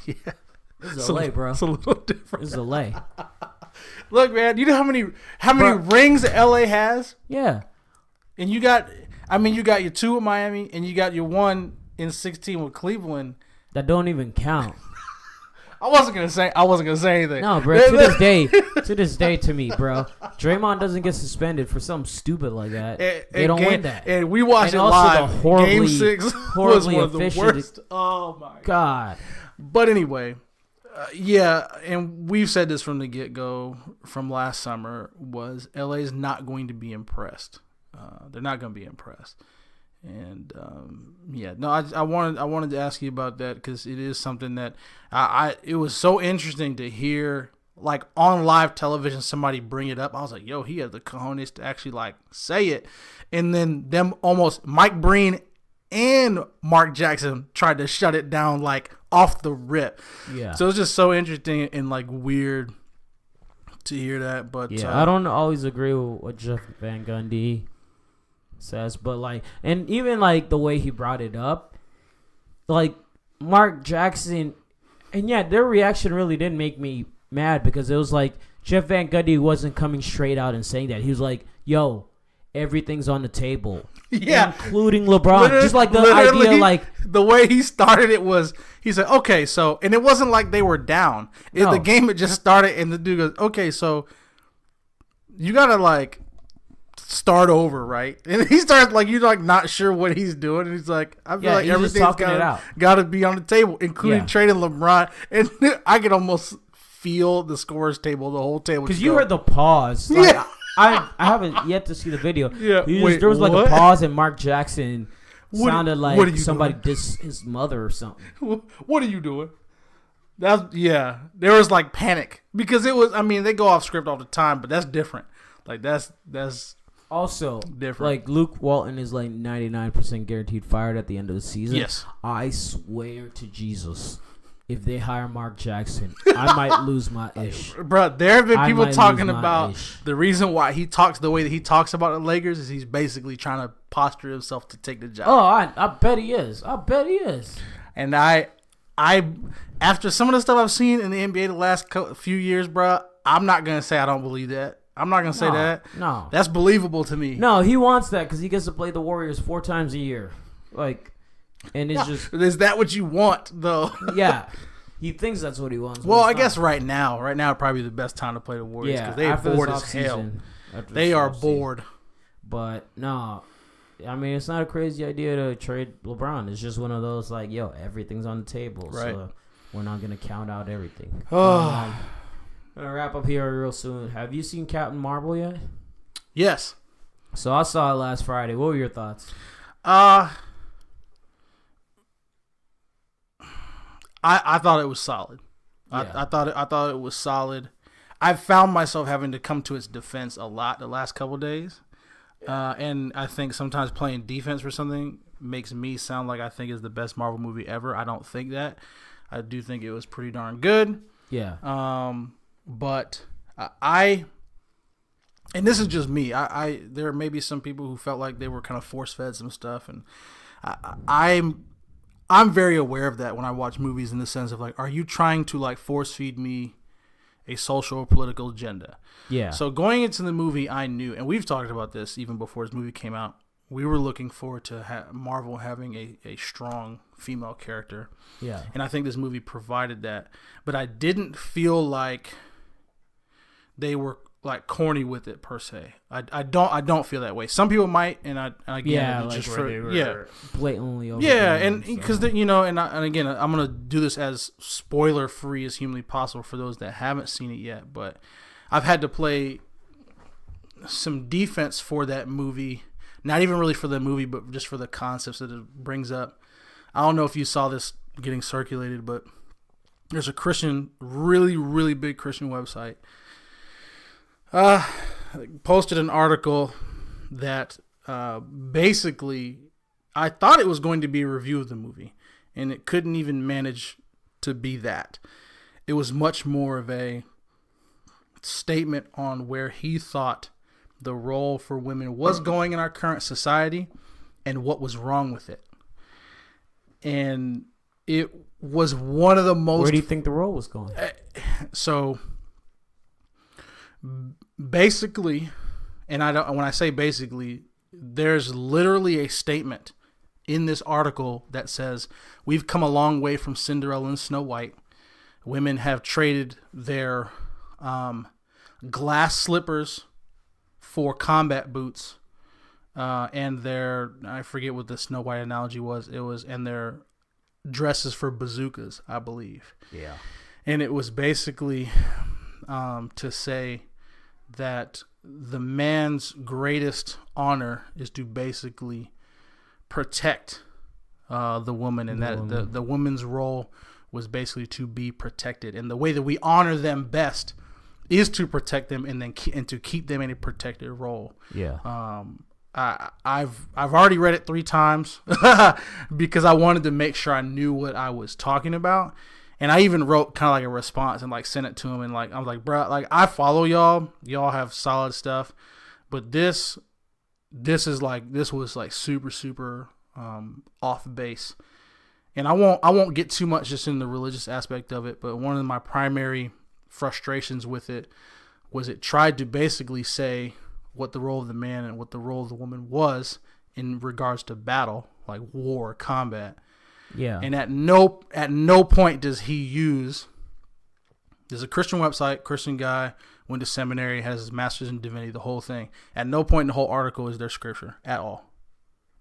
is LA, bro. It's a little different. This is LA. Look, man, you know how many rings LA has? Yeah. And you got your 2 with Miami, and you got your 1 in 16 with Cleveland. That don't even count. I wasn't gonna say anything. No, bro. To this day, to me, bro, Draymond doesn't get suspended for something stupid like that. They don't win that. And we watched it live. Game 6 was one of the worst. Oh my God. But anyway, yeah, and we've said this from the get-go from last summer, was LA's not going to be impressed. They're not going to be impressed. And I wanted to ask you about that, because it is something that it was so interesting to hear, like on live television, somebody bring it up. I was like, yo, he had the cojones to actually like say it. And then Mike Breen and Mark Jackson tried to shut it down like off the rip. Yeah. So it's just so interesting and like weird to hear that. But yeah, I don't always agree with what Jeff Van Gundy says, but like, and even like the way he brought it up, like Mark Jackson, and yeah, their reaction really did make me mad because it was like Jeff Van Gundy wasn't coming straight out and saying that. He was like, "Yo, everything's on the table." Yeah, including LeBron. Just like the idea, like the way he started it was, he said, "Okay, so," and it wasn't like they were down. The game had just started, and the dude goes, "Okay, so you gotta like start over, right?" And he starts like, you're like not sure what he's doing, and he's like, "I feel like everything's gotta be on the table, including trading LeBron." And I could almost feel the scores table, the whole table, because you heard the pause. Like, yeah. I haven't yet to see the video. Yeah, there was like a pause, and Mark Jackson sounded like somebody dissed his mother or something. What are you doing? There was like panic because it was. I mean, they go off script all the time, but that's different. Like that's also different. Like Luke Walton is like 99% guaranteed fired at the end of the season. Yes, I swear to Jesus. If they hire Mark Jackson, I might lose my ish. Bro, there have been people talking about the reason why he talks the way that he talks about the Lakers is he's basically trying to posture himself to take the job. Oh, I bet he is. And I after some of the stuff I've seen in the NBA the last few years, bro, I'm not going to say I don't believe that. I'm not going to say that. No. That's believable to me. No, he wants that because he gets to play the Warriors 4 times a year. Like... And it's just... Is that what you want, though? Yeah. He thinks that's what he wants. Well, I guess right now would probably be the best time to play the Warriors because they are bored as hell. They are bored. But, no. I mean, it's not a crazy idea to trade LeBron. It's just one of those, like, yo, everything's on the table. Right. So we're not going to count out everything. I'm going to wrap up here real soon. Have you seen Captain Marvel yet? Yes. So I saw it last Friday. What were your thoughts? I thought it was solid. Yeah. I thought it was solid. I found myself having to come to its defense a lot the last couple of days, and I think sometimes playing defense for something makes me sound like I think it's the best Marvel movie ever. I don't think that. I do think it was pretty darn good. Yeah. But and this is just me. There may be some people who felt like they were kind of force fed some stuff, and I'm very aware of that when I watch movies in the sense of like, are you trying to like force feed me a social or political agenda? Yeah. So going into the movie, I knew, and we've talked about this even before this movie came out, we were looking forward to Marvel having a strong female character. Yeah. And I think this movie provided that. But I didn't feel like they were like corny with it per se. I don't feel that way. Some people might, and again, like just for blatantly over. Yeah, and because and again, I'm gonna do this as spoiler free as humanly possible for those that haven't seen it yet. But I've had to play some defense for that movie. Not even really for the movie, but just for the concepts that it brings up. I don't know if you saw this getting circulated, but there's a Christian, really, really big Christian website posted an article that basically I thought it was going to be a review of the movie, and it couldn't even manage to be that. It was much more of a statement on where he thought the role for women was going in our current society and what was wrong with it. And it was one of the most... Where do you think the role was going? So... basically, and when I say basically, there's literally a statement in this article that says we've come a long way from Cinderella and Snow White. Women have traded their glass slippers for combat boots, and their, I forget what the Snow White analogy was. And their dresses for bazookas, I believe. Yeah. And it was basically to say that the man's greatest honor is to basically protect the woman, and that the woman's role was basically to be protected, and the way that we honor them best is to protect them and to keep them in a protected role. Yeah. I've already read it 3 times because I wanted to make sure I knew what I was talking about, And I even wrote kind of like a response and like sent it to him, and like I was like, bro, like I follow y'all have solid stuff, but this was like super off base. And I won't get too much just in the religious aspect of it, but one of my primary frustrations with it was it tried to basically say what the role of the man and what the role of the woman was in regards to battle, like war, combat. Yeah. And at no point does he use. There's a Christian website, Christian guy, went to seminary, has his master's in divinity, the whole thing. At no point in the whole article is there scripture at all.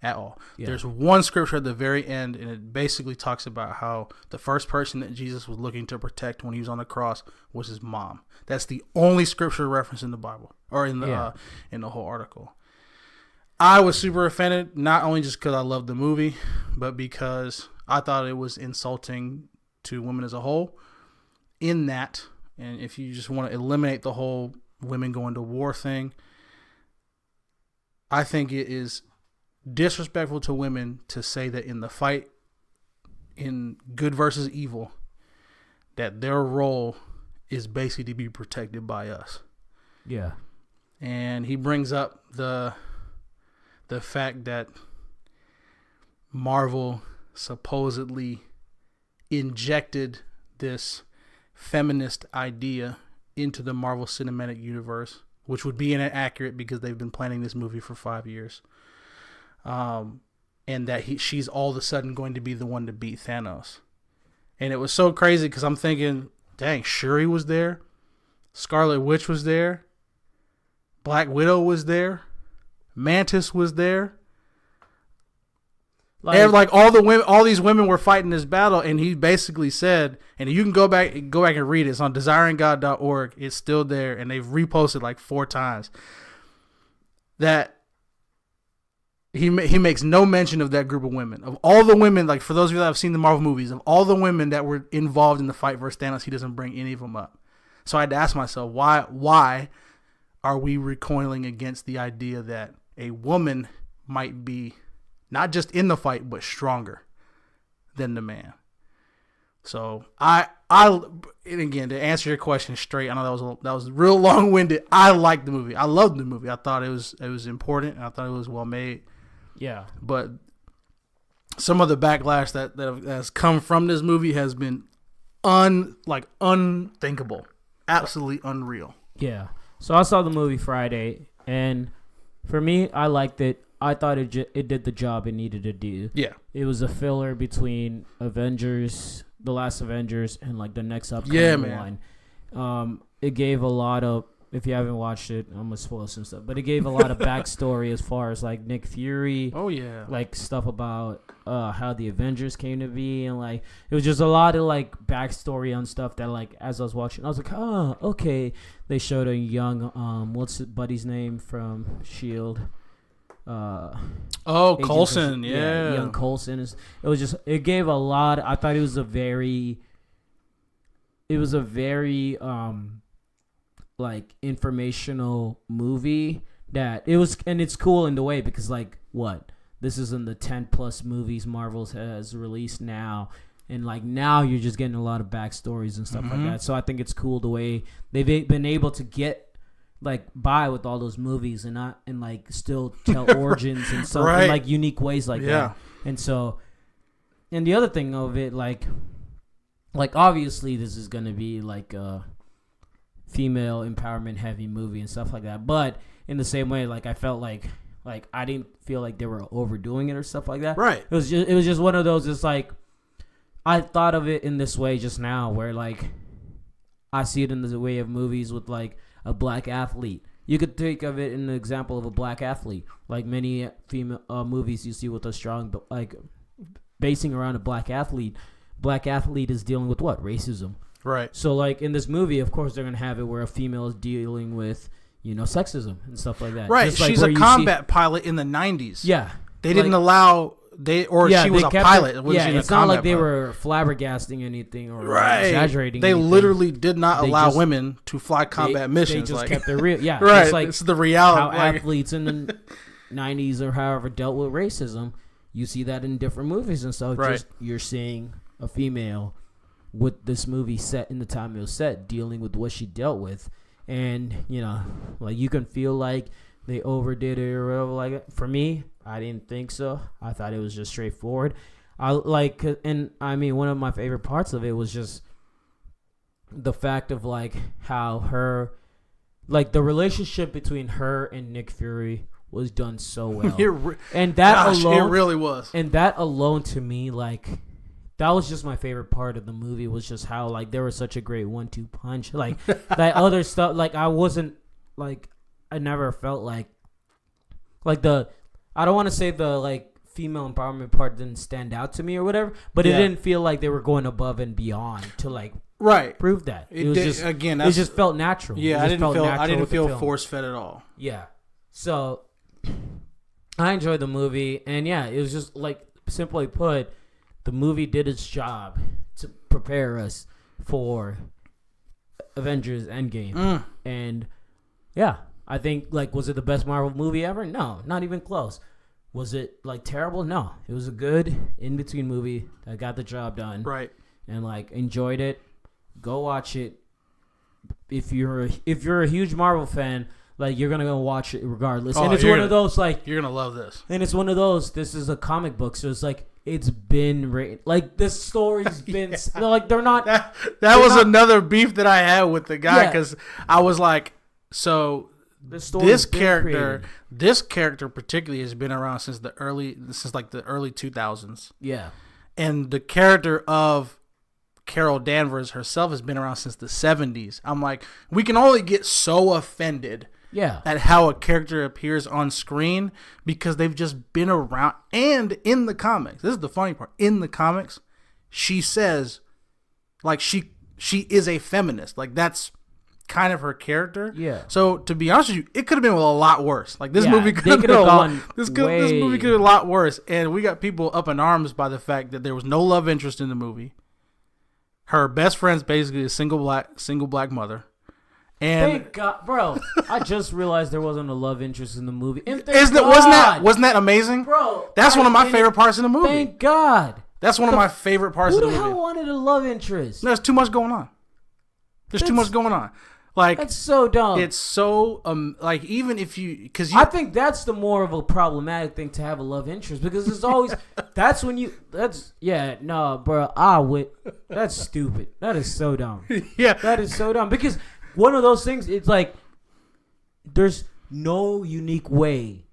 At all. Yeah. There's one scripture at the very end, and it basically talks about how the first person that Jesus was looking to protect when he was on the cross was his mom. That's the only scripture reference in the Bible, or in the whole article. I was super offended, not only just because I loved the movie, but because I thought it was insulting to women as a whole. In that, and if you just want to eliminate the whole women going to war thing, I think it is disrespectful to women to say that in the fight in good versus evil, that their role is basically to be protected by us. Yeah. And he brings up the fact that Marvel supposedly injected this feminist idea into the Marvel Cinematic Universe, which would be inaccurate because they've been planning this movie for 5 years. And that she's all of a sudden going to be the one to beat Thanos. And it was so crazy because I'm thinking, dang, Shuri was there, Scarlet Witch was there, Black Widow was there, Mantis was there. Like all the women, all these women were fighting this battle, and he basically said, and you can go back and read it. It's on desiringgod.org. It's still there, and they've reposted like 4 times. That he makes no mention of that group of women. Of all the women, like for those of you that have seen the Marvel movies, of all the women that were involved in the fight versus Thanos, he doesn't bring any of them up. So I had to ask myself, why are we recoiling against the idea that a woman might be not just in the fight, but stronger than the man? So and again, to answer your question straight, I know that was real long winded. I liked the movie. I loved the movie. I thought it was important, and I thought it was well made. Yeah. But some of the backlash that has come from this movie has been unthinkable, absolutely unreal. Yeah. So I saw the movie Friday, and for me, I liked it. I thought it did the job it needed to do. Yeah. It was a filler between Avengers, the last Avengers, and like the next upcoming one. It gave a lot of, if you haven't watched it, I'm gonna spoil some stuff, but it gave a lot of backstory as far as like Nick Fury. Oh yeah. Like stuff about how the Avengers came to be, and like it was just a lot of like backstory on stuff that like as I was watching, I was like, oh, okay. They showed a young what's his buddy's name from Shield? Coulson, yeah. Young Coulson it gave a lot. I thought it was a very like informational movie that it was, and it's cool in the way because like this is in the 10 plus movies Marvel has released now, and like now you're just getting a lot of backstories and stuff like that. So I think it's cool the way they've been able to get like by with all those movies and not and like still tell origins and stuff in like unique ways like that. And so, and the other thing of it, like obviously this is gonna be like a female empowerment heavy movie and stuff like that, but in the same way, like I felt like I didn't feel like they were overdoing it or stuff like that. Right. It was just one of those. It's like I thought of it in this way just now, where like I see it in the way of movies with like a black athlete. You could think of it in the example of a black athlete, like many female movies you see with a strong, like basing around a black athlete. Black athlete is dealing with what? Racism. Right. So like in this movie, of course, they're gonna have it where a female is dealing with sexism and stuff like that. Right. Just she's a combat pilot in the 90s. Yeah. They didn't allow. She was a pilot. It's not like they were flabbergasting anything or exaggerating. They literally did not allow women to fly combat missions. They just kept it real. Yeah, right. It's like it's the reality. How athletes in the 90s or however dealt with racism, you see that in different movies and stuff. Right. Just you're seeing a female with this movie set in the time it was set, dealing with what she dealt with. And, you know, like you can feel like they overdid it or whatever. Like for me, I didn't think so. I thought it was just straightforward. And I mean, one of my favorite parts of it was just the fact of like how her, like the relationship between her and Nick Fury was done so well. And that alone, it really was. And that alone to me, like, that was just my favorite part of the movie, was just how like there was such a great 1-2 punch. Like that other stuff, like I wasn't like, I never felt like I don't want to say the like female empowerment part didn't stand out to me or whatever, but it didn't feel like they were going above and beyond to like prove that. It was just, again, it just felt natural. Yeah, I didn't feel force fed at all. Yeah. So I enjoyed the movie, and yeah, it was just like, simply put, the movie did its job to prepare us for Avengers Endgame. And yeah, I think, like, was it the best Marvel movie ever? No, not even close. Was it like terrible? No, it was a good in-between movie that got the job done. Right. And like enjoyed it. Go watch it. If you're a huge Marvel fan, like you're gonna go watch it regardless. And it's one of those like, you're gonna love this. And it's one of those. This is a comic book, so it's like it's been written. Like this story's been like they're not. That was another beef that I had with the guy, because I was like, so. This character particularly has been around since the early 2000s. Yeah. And the character of Carol Danvers herself has been around since the 70s. I'm like, we can only get so offended at how a character appears on screen because they've just been around. And in the comics, this is the funny part, in the comics, she says, like, she is a feminist. Like, that's kind of her character. Yeah. So to be honest with you, it could have been a lot worse. Like this movie could have gone. This movie could have been a lot worse. And we got people up in arms by the fact that there was no love interest in the movie. Her best friend's basically a single black mother. And thank God, bro. I just realized there wasn't a love interest in the movie. Wasn't that amazing, bro? That's one of my favorite parts in the movie. Thank God. That's one of my favorite parts of the movie. Who the hell wanted a love interest? There's too much going on. There's too much going on. Like, that's so dumb. It's so like, even if I think that's the more of a problematic thing, to have a love interest, because it's always that's stupid. That is so dumb. Yeah, that is so dumb, because one of those things, it's like there's no unique way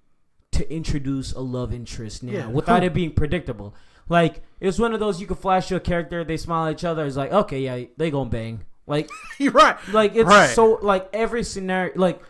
to introduce a love interest now without it being predictable. Like, it's one of those, you can flash to a character, they smile at each other, it's like, okay, yeah, they gonna bang. Like, you're right. Like, it's so, like, every scenario, like,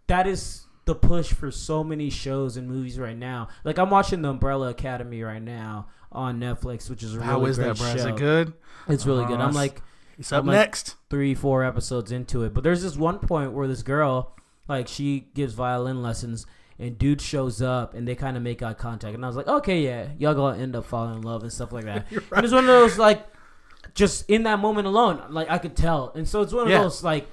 that is the push for so many shows and movies right now. Like, I'm watching The Umbrella Academy right now on Netflix, which is a really great show. Is it good? It's really good. I'm like, it's up next. 3-4 episodes into it. But there's this one point where this girl, like, she gives violin lessons, and dude shows up, and they kind of make eye contact. And I was like, okay, yeah, y'all gonna end up falling in love and stuff like that. Right. And it's one of those, like, just in that moment alone, like, I could tell. And so it's one of those, like,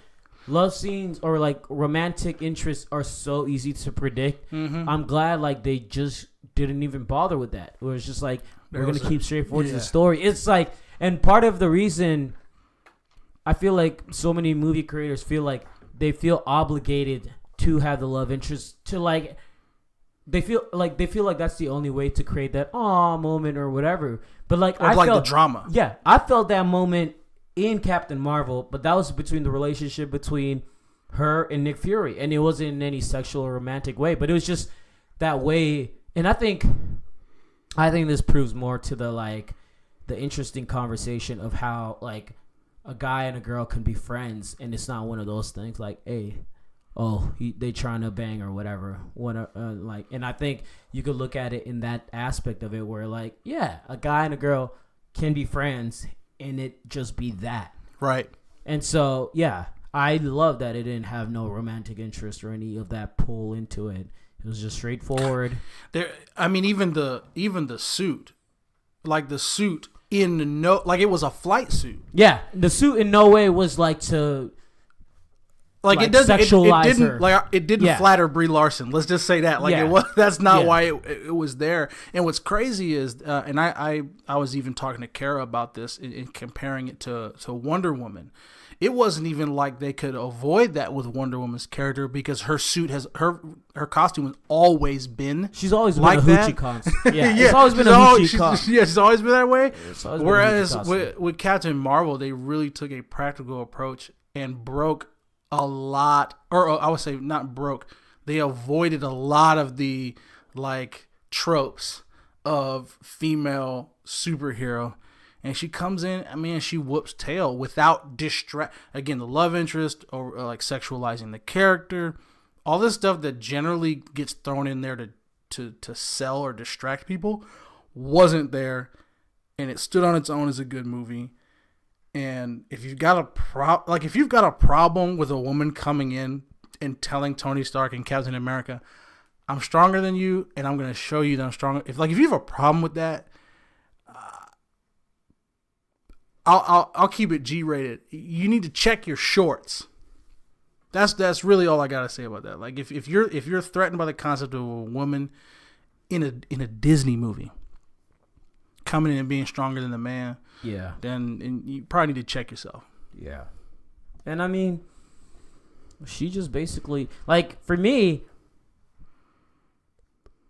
love scenes or, like, romantic interests are so easy to predict. Mm-hmm. I'm glad, like, they just didn't even bother with that. It was just like, we're going to keep straightforward to the story. It's like, and part of the reason I feel like so many movie creators feel like they feel obligated to have the love interest, to, like, they feel like that's the only way to create that moment or whatever. But like, I felt the drama. Yeah, I felt that moment in Captain Marvel, but that was between the relationship between her and Nick Fury, and it wasn't in any sexual or romantic way, but it was just that way. And I think this proves more to the interesting conversation of how, like, a guy and a girl can be friends, and it's not one of those things like, hey, they trying to bang or whatever. And I think you could look at it in that aspect of it, where, like, yeah, a guy and a girl can be friends, and it just be that. Right. And so, yeah, I love that it didn't have no romantic interest or any of that pull into it. It was just straightforward. Even the suit, like the suit it was a flight suit. Yeah, the suit in no way was like to Like it doesn't sexualize it didn't her. like it didn't flatter Brie Larson. Let's just say that. Like it was that's not why it was there. And what's crazy is and I was even talking to Kara about this in comparing it to Wonder Woman. It wasn't even like they could avoid that with Wonder Woman's character because her suit has her costume has always been. She's always been like a hoochie constant. Yeah, yeah, it's always been a hoochie constant. Yeah, she's always been that way. Whereas with with Captain Marvel, they really took a practical approach and broke a lot, or I would say not broke. They avoided a lot of the like tropes of female superhero. And she comes in, I mean, she whoops tail without again, the love interest or like sexualizing the character, all this stuff that generally gets thrown in there to sell or distract people wasn't there, and it stood on its own as a good movie. And if you've got a problem with a woman coming in and telling Tony Stark and Captain America, "I'm stronger than you, and I'm going to show you that I'm stronger." If you have a problem with that. I'll keep it G-rated. You need to check your shorts. That's really all I gotta say about that. Like if you're threatened by the concept of a woman in a Disney movie coming in and being stronger than the man, then you probably need to check yourself. Yeah, and I mean, she just basically like for me.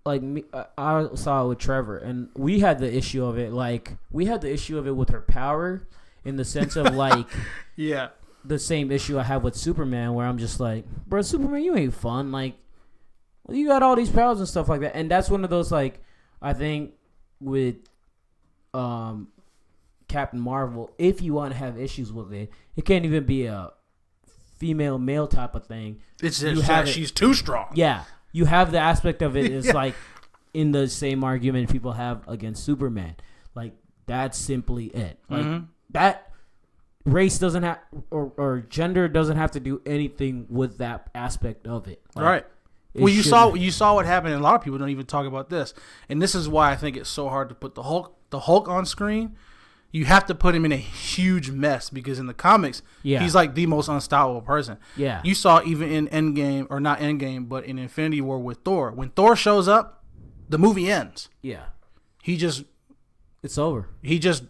Like me, I saw it with Trevor, and we had the issue of it. Like we had the issue of it with her power, in the sense of like, the same issue I have with Superman, where I'm just like, bro, Superman, you ain't fun. Like, well, you got all these powers and stuff like that, and that's one of those like, I think with, Captain Marvel, if you want to have issues with it, it can't even be a female male type of thing. It's just she's too strong. Yeah. You have the aspect of it is like in the same argument people have against Superman. Like that's simply it. Like that race doesn't have or gender doesn't have to do anything with that aspect of it. Like, right. Well, you saw what happened, and a lot of people don't even talk about this. And this is why I think it's so hard to put the Hulk on screen. You have to put him in a huge mess because in the comics, he's like the most unstoppable person. Yeah. You saw even in Endgame, or not Endgame, but in Infinity War with Thor. When Thor shows up, the movie ends. Yeah. It's over. He just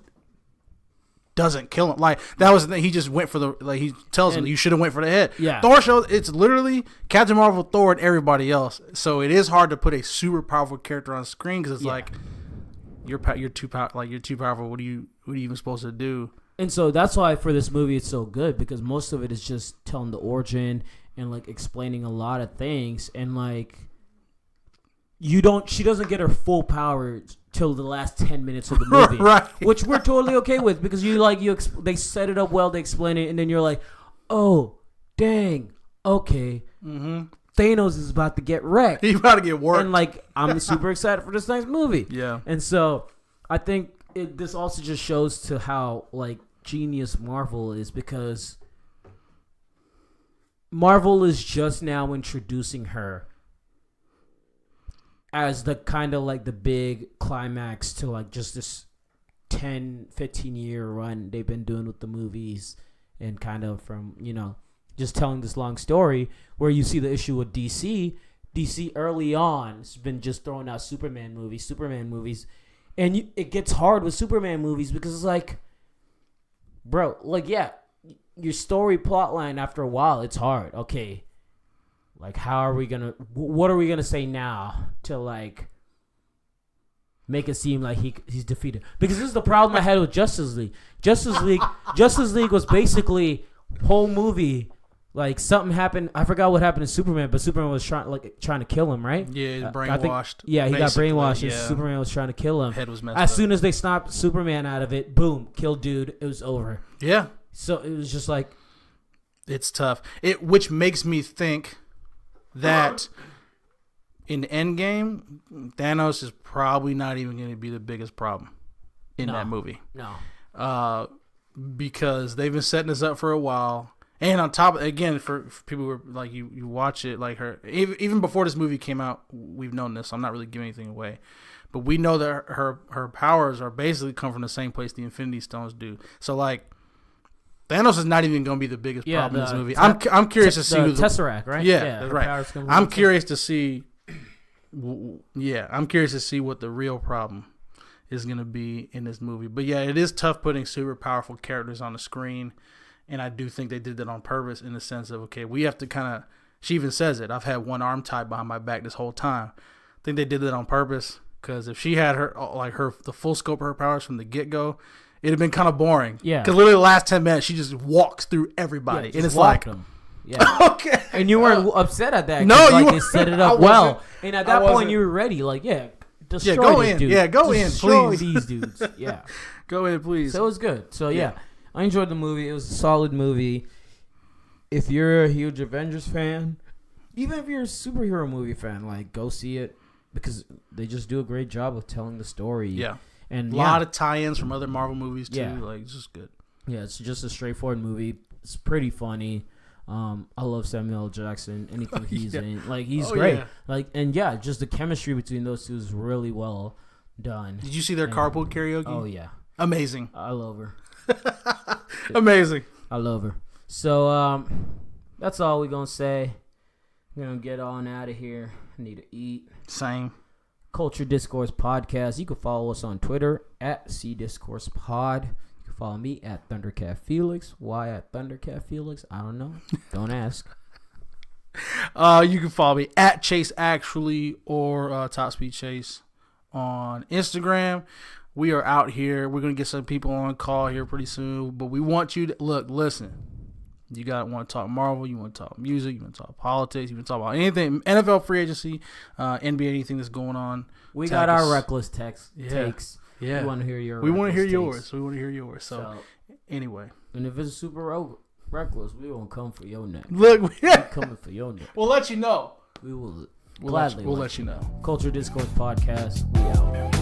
doesn't kill him. Like, that was the thing. He just went for the, like, he tells him, you should have went for the head. Yeah. Thor shows, it's literally Captain Marvel, Thor, and everybody else. So it is hard to put a super powerful character on screen because it's like, you're too powerful. What are you even supposed to do? And so that's why for this movie it's so good, because most of it is just telling the origin and like explaining a lot of things, and like she doesn't get her full power till the last 10 minutes of the movie, right? Which we're totally okay with, because they set it up well, they explain it, and then you're like, oh dang, okay. Thanos is about to get wrecked. He's about to get worked. And like, I'm super excited for this next movie. Yeah. And so I think this also just shows to how like genius Marvel is, because Marvel is just now introducing her as the kind of like the big climax to like just this 10-15 year run they've been doing with the movies, and kind of from, just telling this long story where you see the issue with DC. DC early on has been just throwing out Superman movies. And it gets hard with Superman movies because it's like, bro, like, yeah, your story plot line after a while, it's hard. Okay. Like, what are we going to say now to like make it seem like he's defeated? Because this is the problem I had with Justice League. Justice League was basically whole movie. Like, something happened. I forgot what happened to Superman, but Superman was trying to kill him, right? Yeah, he's brainwashed. He got brainwashed, and Superman was trying to kill him. Head was messed as up. soon as they snapped Superman out of it, boom, kill dude. It was over. Yeah. So it was just like, it's tough. Which makes me think that in Endgame, Thanos is probably not even going to be the biggest problem in that movie. No. Because they've been setting this up for a while. And on top, again, for people who are like, you watch it, like her, even before this movie came out, we've known this. So I'm not really giving anything away, but we know that her powers are basically come from the same place the Infinity Stones do. So like, Thanos is not even going to be the biggest problem in this movie. The I'm curious to see the who Tesseract, right? Yeah, that's right. I'm curious. curious to see. Yeah, I'm curious to see what the real problem is going to be in this movie. But yeah, it is tough putting super powerful characters on the screen, and I do think they did that on purpose in the sense of, okay, we have to kind of. She even says it. I've had one arm tied behind my back this whole time. I think they did that on purpose because if she had the full scope of her powers from the get go, it'd have been kind of boring. Yeah. Because literally the last 10 minutes, she just walks through everybody, and it's like, them. Yeah. Okay. And you weren't upset at that. No, like, you they set it up well. And at that point, wasn't. you were ready. Like, destroy go this in. dude. Yeah, go in, destroy please. these dudes. Yeah. Go in, please. So it was good. So yeah, I enjoyed the movie. It was a solid movie. If you're a huge Avengers fan, even if you're a superhero movie fan, like, go see it because they just do a great job of telling the story. Yeah. And a lot of tie-ins from other Marvel movies too. Yeah. Like, it's just good. Yeah, it's just a straightforward movie. It's pretty funny. I love Samuel L. Jackson. Anything he's in, like, he's great. Yeah. Like, and just the chemistry between those two is really well done. Did you see their carpool karaoke? Oh yeah, amazing. I love her. Amazing. I love her. So that's all we're gonna say. We're gonna get on out of here. I need to eat. Same. Culture Discourse Podcast. You can follow us on Twitter at CDiscoursePod. You can follow me at Thundercat Felix. Why at Thundercat Felix? I don't know. Don't ask. You can follow me at Chase Actually or Top Speed Chase on Instagram. We are out here. We're gonna get some people on call here pretty soon, but we want you to listen. You want to talk Marvel, you want to talk music, you want to talk politics, you want to talk about anything, NFL free agency, NBA, anything that's going on. We got our reckless takes. Yeah. We want to hear yours. We want to hear yours. So anyway. And if it's super reckless, we won't come for your neck. Look, we're coming for your neck. We'll let you know. We will We'll let you know. Culture Discourse Podcast. We out.